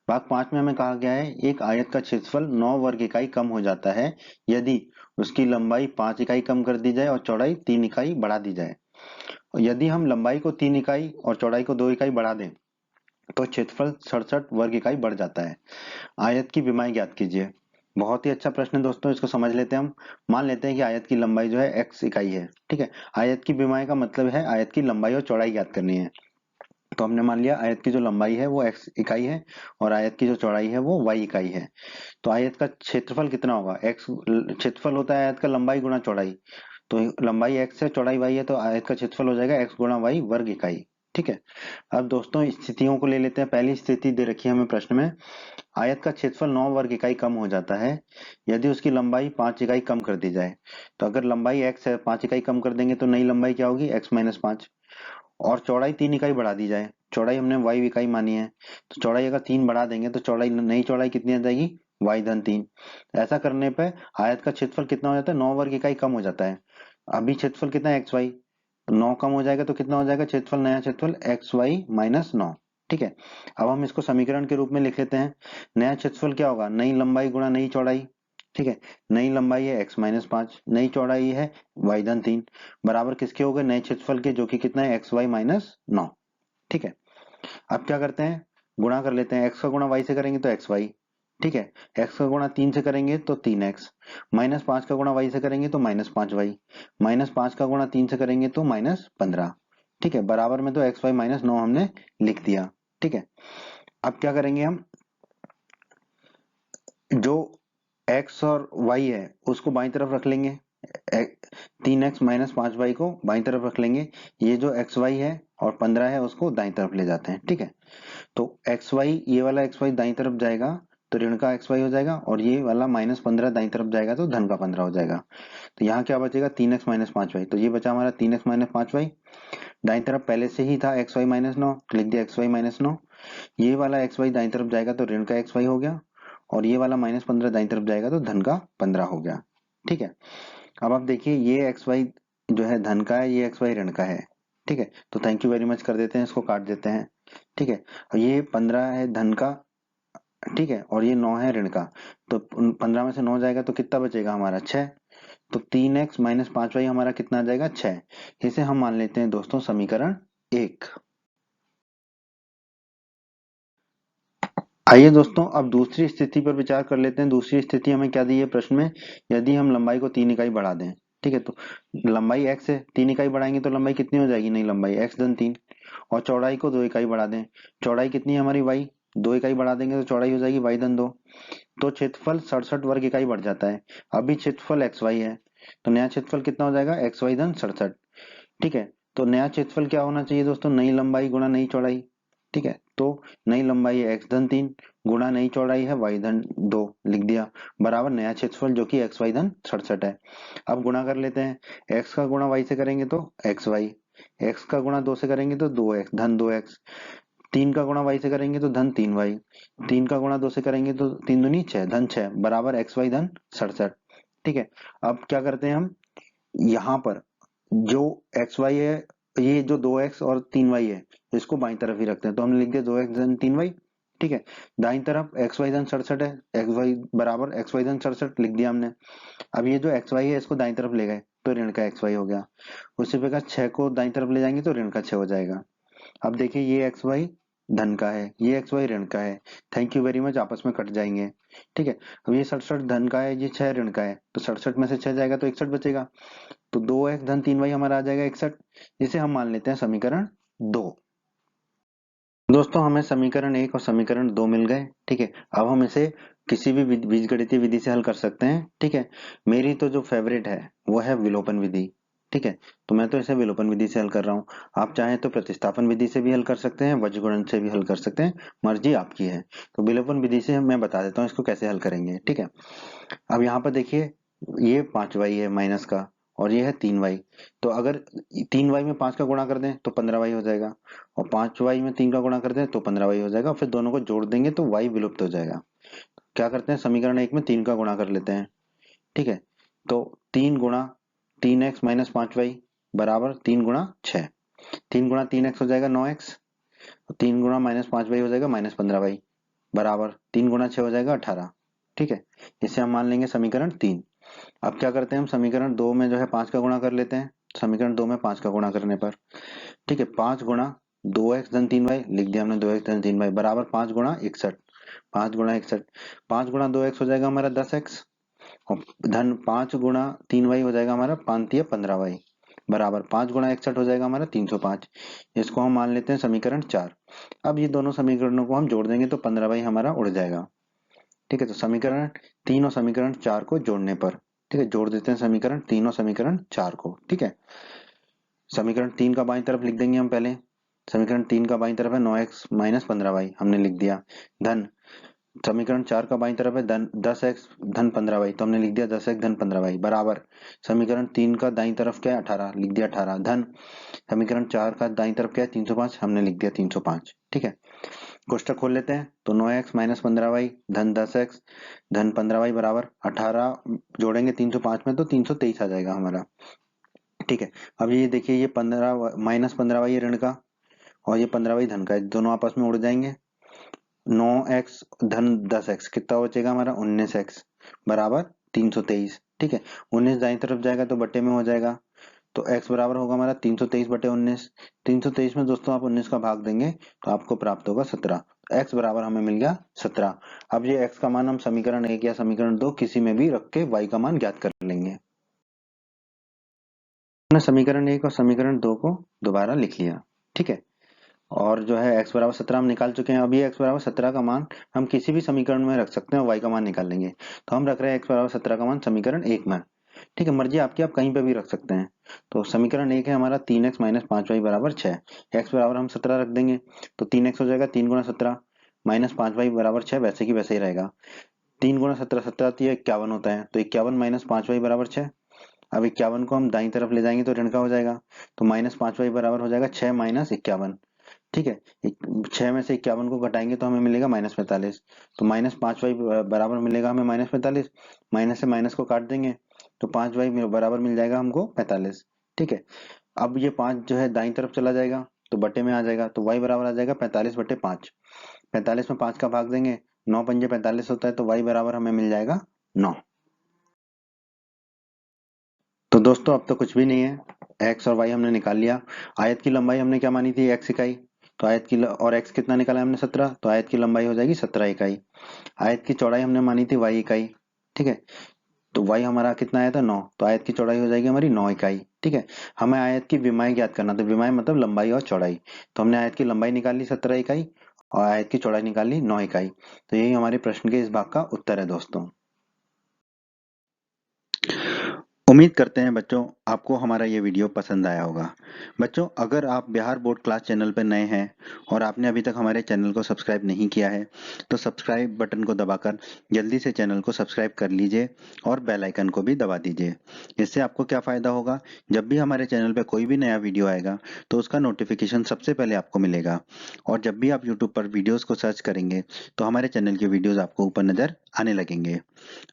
B: भाग 5 में हमें कहा गया है एक आयत का क्षेत्रफल 9 वर्ग इकाई कम हो जाता है यदि उसकी लंबाई 5 इकाई कम कर दी जाए और चौड़ाई 3 इकाई बढ़ा दी जाए। और यदि हम लंबाई को 3 इकाई और चौड़ाई को 2 इकाई बढ़ा दें तो क्षेत्रफल 67 वर्ग इकाई बढ़ जाता है। आयत की विमाएं ज्ञात कीजिए। बहुत ही अच्छा प्रश्न है दोस्तों, इसको समझ लेते हैं हम। मान लेते हैं कि आयत की लंबाई जो है x इकाई है। ठीक है, आयत की विमाएं का मतलब है आयत की लंबाई और चौड़ाई ज्ञात करनी है। तो हमने मान लिया आयत की जो लंबाई है वो x इकाई है और आयत की जो चौड़ाई है वो y इकाई है। तो आयत का क्षेत्रफल कितना होगा, x क्षेत्रफल होता है आयत का लंबाई गुणा चौड़ाई, तो लंबाई x है चौड़ाई y है, तो आयत का क्षेत्रफल हो जाएगा x गुणा y वर्ग इकाई। ठीक है, अब दोस्तों स्थितियों को ले लेते हैं। पहली स्थिति दे रखी है हमें प्रश्न में, आयत का क्षेत्रफल 9 वर्ग इकाई कम हो जाता है यदि उसकी लंबाई 5 इकाई कम कर दी जाए। तो अगर लंबाई x है 5 इकाई कम कर देंगे तो नई लंबाई क्या होगी x माइनस 5, और चौड़ाई 3 इकाई बढ़ा दी जाए, चौड़ाई हमने y इकाई मानी है, तो चौड़ाई अगर 3 बढ़ा देंगे तो चौड़ाई नई चौड़ाई कितनी आ जाएगी y धन 3। ऐसा करने पे आयत का क्षेत्रफल कितना हो जाता है 9 वर्ग इकाई कम हो जाता है। अभी क्षेत्रफल कितना है xy, 9 कम हो जाएगा तो कितना हो जाएगा क्षेत्रफल, नया क्षेत्रफल xy माइनस 9। ठीक है, अब हम इसको समीकरण के रूप में लिख लेते हैं। नया क्षेत्रफल क्या होगा, नई लंबाई गुणा नई चौड़ाई। ठीक है, नई लंबाई है x माइनस 5, नई चौड़ाई है y धन 3, बराबर किसके हो गए नए क्षेत्रफल के, जो कि कितना है xy माइनस 9। ठीक है, अब क्या करते हैं गुणा कर लेते हैं, x का गुणा y से करेंगे तो xy, ठीक है। x का गुणा 3 से करेंगे तो 3x, माइनस 5 का गुणा y से करेंगे तो -5y, माइनस 5 का गुणा 3 से करेंगे तो -15। ठीक है, बराबर में तो xy -9 हमने लिख दिया। ठीक है, अब क्या करेंगे हम, जो x और y है उसको बाईं तरफ रख लेंगे, 3x माइनस 5y को बाईं तरफ रख लेंगे, ये जो xy है और 15 है उसको दाईं तरफ ले जाते हैं। ठीक है, तो xy, ये वाला xy दाईं तरफ जाएगा तो ऋण का xy हो जाएगा, और ये वाला -15 दाईं तरफ जाएगा तो धन का 15 हो जाएगा। तो यहाँ क्या बचेगा, 3x माइनस 5y, तो ये बचा हमारा 3x माइनस 5y। दाईं तरफ पहले से ही था xy -9, लिख दिया xy -9। ये वाला xy दाईं तरफ जाएगा तो ऋण का xy हो गया, और ये वाला -15 दाईं तरफ जाएगा तो धन का 15 हो गया। ठीक है, अब आप देखिए ये xy जो है धन का है, ये xy ऋण का है। ठीक है, तो थैंक यू वेरी मच कर देते हैं, इसको काट देते हैं। ठीक है, और ये 15 है धन का, ठीक है, और ये 9 है ऋण का, तो 15 में से 9 जाएगा तो कितना बचेगा हमारा 6। तो 3x माइनस 5y हमारा कितना आ जाएगा 6। इसे हम मान लेते हैं दोस्तों समीकरण 1। आइए दोस्तों अब दूसरी स्थिति पर विचार कर लेते हैं। दूसरी स्थिति हमें क्या दी है प्रश्न में, यदि हम लंबाई को 3 इकाई बढ़ा दें। ठीक है, तो लंबाई x है, 3 इकाई बढ़ाएंगे तो लंबाई कितनी हो जाएगी, नई लंबाई x धन 3, और चौड़ाई को 2 इकाई बढ़ा दें। चौड़ाई कितनी है हमारी y, 2 इकाई बढ़ा देंगे तो चौड़ाई हो जाएगी y धन 2। तो क्षेत्रफल 67 वर्ग इकाई बढ़ जाता है। अभी क्षेत्रफल xy है, तो नया क्षेत्रफल कितना हो जाएगा xy धन 67। ठीक है, तो नया क्षेत्रफल क्या होना चाहिए दोस्तों, नई लंबाई गुणा नई चौड़ाई। ठीक है, तो नई लंबाई है x धन 3 गुणा नई चौड़ाई है y धन 2, लिख दिया, बराबर नया क्षेत्रफल जो कि xy धन 67 है। अब गुणा कर लेते हैं, x का गुणा y से करेंगे तो xy, x का गुणा 2 से करेंगे तो 2x धन 2x, 3 का गुणा y से करेंगे तो धन 3y, 3 का गुणा 2 से करेंगे तो 3 दूनी 6 धन 6, बराबर xy धन 67। ठीक है, अब क्या करते हैं हम, यहाँ पर जो xy है, ये जो 2x और 3y है इसको बाईं तरफ ही रखते हैं, तो हमने लिख दिया 2x धन 3y। ठीक है, दाईं तरफ xy धन 67 है, xy बराबर xy धन 67 लिख दिया हमने। अब ये जो xy है इसको दाईं तरफ ले गए तो ऋण का xy हो गया, उसी प्रकार 6 को दाईं तरफ ले जाएंगे तो ऋण का 6 हो जाएगा। अब देखिए ये xy धन का है, ये xy ऋण का है, थैंक यू वेरी मच, आपस में कट जाएंगे। ठीक है, अब ये 67 धन का है, ये 6 ऋण का है, तो 67 में से 6 जाएगा तो 61 बचेगा, तो 2x धन 3y हमारा आ जाएगा 61, जिसे हम मान लेते हैं समीकरण 2। दोस्तों हमें समीकरण 1 और समीकरण 2 मिल गए। ठीक है, अब हम इसे किसी भी बीजगणितीय विधि से हल कर सकते हैं। ठीक है, मेरी तो जो फेवरेट है वो है विलोपन विधि। ठीक है, तो मैं तो इसे विलोपन विधि से हल कर रहा हूँ, आप चाहें तो प्रतिस्थापन विधि से भी हल कर सकते हैं, वज्रगुणन से भी हल कर सकते हैं, मर्जी आपकी है। तो विलोपन विधि से मैं बता देता हूँ इसको कैसे हल करेंगे। ठीक है, अब यहाँ पर देखिए ये 5y है माइनस का, और ये है 3y, तो अगर 3y में 5 का गुणा कर दें तो 15y हो जाएगा, और 5y में 3 का गुणा कर दें तो 15y हो जाएगा, फिर दोनों को जोड़ देंगे तो y विलुप्त हो जाएगा। क्या करते हैं, समीकरण 1 में 3 का गुणा कर लेते हैं। ठीक है, तो 3 गुणा 3x माइनस 5y बराबर 3 गुणा 6, 3 गुणा 3x हो जाएगा 9x, 3 गुणा माइनस 5y हो जाएगा -15y, बराबर 3 गुणा 6 हो जाएगा 18। ठीक है, इसे हम मान लेंगे समीकरण 3। अब क्या करते हैं, हम समीकरण 2 में जो है 5 का गुणा कर लेते हैं। समीकरण 2 में 5 का गुणा करने पर, ठीक है, 5 गुणा 2x धन 3y, लिख दिया हमने 2x धन 3y, बराबर 5 गुणा 61, 5 गुणा 61, 5 गुणा 2x हो जाएगा हमारा 10x, और धन 5 गुणा 3y हो जाएगा हमारा 5 या 15y, बराबर 5 गुणा 61 हो जाएगा हमारा 305। इसको हम मान लेते हैं समीकरण 4। अब ये दोनों समीकरणों को हम जोड़ देंगे तो 15y हमारा उड़ जाएगा। ठीक है, तो समीकरण 3 और समीकरण 4 को जोड़ने पर, ठीक है, जोड़ देते हैं समीकरण 3 और समीकरण 4 को। ठीक है, समीकरण 3 का बाईं तरफ लिख देंगे हम पहले, समीकरण 3 का बाईं तरफ है 9x माइनस 15y, हमने लिख दिया, धन समीकरण 4 का बाईं तरफ है धन 10x धन 15y, तो हमने लिख दिया 10x धन 15y, बराबर समीकरण 3 का दाईं तरफ क्या है 18, लिख दिया 18, धन समीकरण 4 का दाईं तरफ क्या है 305, हमने लिख दिया 305। ठीक है, कोष्टक खोल लेते हैं, तो 9x माइनस 15y धन 10x धन 15y बराबर 18, जोड़ेंगे 305 में तो 323 आ जाएगा हमारा। ठीक है, अब ये देखिए ये 15 माइनस 15y ऋण का, और ये 15y धन का, दोनों आपस में उड़ जाएंगे। 9x धन 10x कितना बचेगा हमारा 19x, बराबर 323। ठीक है, 19 दाईं तरफ जाएगा तो बट्टे में हो जाएगा, तो x बराबर होगा हमारा 323/19। 323 में दोस्तों आप 19 का भाग देंगे तो आपको प्राप्त होगा 17। x बराबर हमें मिल गया 17। अब ये x का मान हम समीकरण 1 या समीकरण 2 किसी में भी रख के y का मान ज्ञात कर लेंगे। हमने समीकरण 1 और समीकरण 2 को दोबारा लिख लिया, ठीक है। और जो है x बराबर 17 हम निकाल चुके हैं। अब ये x बराबर 17 का मान हम किसी भी समीकरण में रख सकते हैं और y का मान निकाल लेंगे। तो हम रख रहे हैं x बराबर 17 का मान समीकरण 1 में, ठीक है। मर्जी आपकी, आप कहीं पे भी रख सकते हैं। तो समीकरण 1 है हमारा 3x माइनस 5y बराबर 6। x बराबर हम 17 रख देंगे तो 3x हो जाएगा 3 गुणा 17 माइनस 5y बराबर 6, वैसे की वैसे ही रहेगा। 3 गुणा 17 17 51 होता है, तो 51 माइनस 5y बराबर 6। अब 51 को हम दाईं तरफ ले जाएंगे तो ऋण का हो जाएगा, तो माइनस 5y बराबर हो जाएगा 6 माइनस 51, ठीक है। 6 में से 51 को घटाएंगे तो हमें मिलेगा माइनस 45। तो माइनस 5y बराबर मिलेगा हमें माइनस 45। माइनस से माइनस को काट देंगे तो 5y बराबर मिल जाएगा हमको 45, ठीक है। अब ये 5 जो है दाईं तरफ चला जाएगा तो बटे में आ जाएगा, तो y बराबर आ जाएगा 45/5। 45 में 5 का भाग देंगे, 9 पंजे 45 होता है, तो y बराबर हमें मिल जाएगा 9। तो दोस्तों अब तो कुछ भी नहीं है, x और y हमने निकाल लिया। आयत की लंबाई हमने क्या मानी थी, x इकाई। तो आयत की और x कितना निकाला हमने 17, तो आयत की लंबाई हो जाएगी 17 इकाई। आयत की चौड़ाई हमने मानी थी y इकाई, ठीक है। तो y हमारा कितना आया था 9, तो आयत की चौड़ाई हो जाएगी हमारी 9 इकाई, ठीक है। हमें आयत की विमाई ज्ञात करना, तो विमाई मतलब लंबाई और चौड़ाई। तो हमने आयत की लंबाई निकाल ली 17 इकाई और आयत की चौड़ाई निकाल ली 9 इकाई। तो यही हमारे प्रश्न के इस भाग का उत्तर है दोस्तों। उम्मीद करते हैं बच्चों आपको हमारा ये वीडियो पसंद आया होगा। बच्चों अगर आप बिहार बोर्ड क्लास चैनल पर नए हैं और आपने अभी तक हमारे चैनल को सब्सक्राइब नहीं किया है तो सब्सक्राइब बटन को दबाकर जल्दी से चैनल को सब्सक्राइब कर लीजिए और बेल आइकन को भी दबा दीजिए। इससे आपको क्या फ़ायदा होगा, जब भी हमारे चैनल पर कोई भी नया वीडियो आएगा तो उसका नोटिफिकेशन सबसे पहले आपको मिलेगा। और जब भी आप यूट्यूब पर वीडियोज़ को सर्च करेंगे तो हमारे चैनल के वीडियोज़ आपको ऊपर नज़र आने लगेंगे।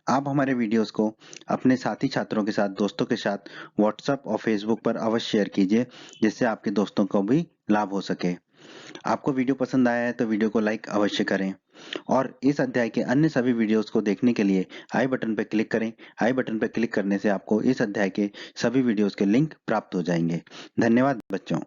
B: आप हमारे वीडियोस को अपने साथी छात्रों के साथ, दोस्तों के साथ व्हाट्सएप और फेसबुक पर अवश्य शेयर कीजिए, जिससे आपके दोस्तों को भी लाभ हो सके। आपको वीडियो पसंद आया है तो वीडियो को लाइक अवश्य करें और इस अध्याय के अन्य सभी वीडियोस को देखने के लिए आई बटन पर क्लिक करें। आई बटन पर क्लिक करने से आपको इस अध्याय के सभी वीडियोस के लिंक प्राप्त हो जाएंगे। धन्यवाद बच्चों।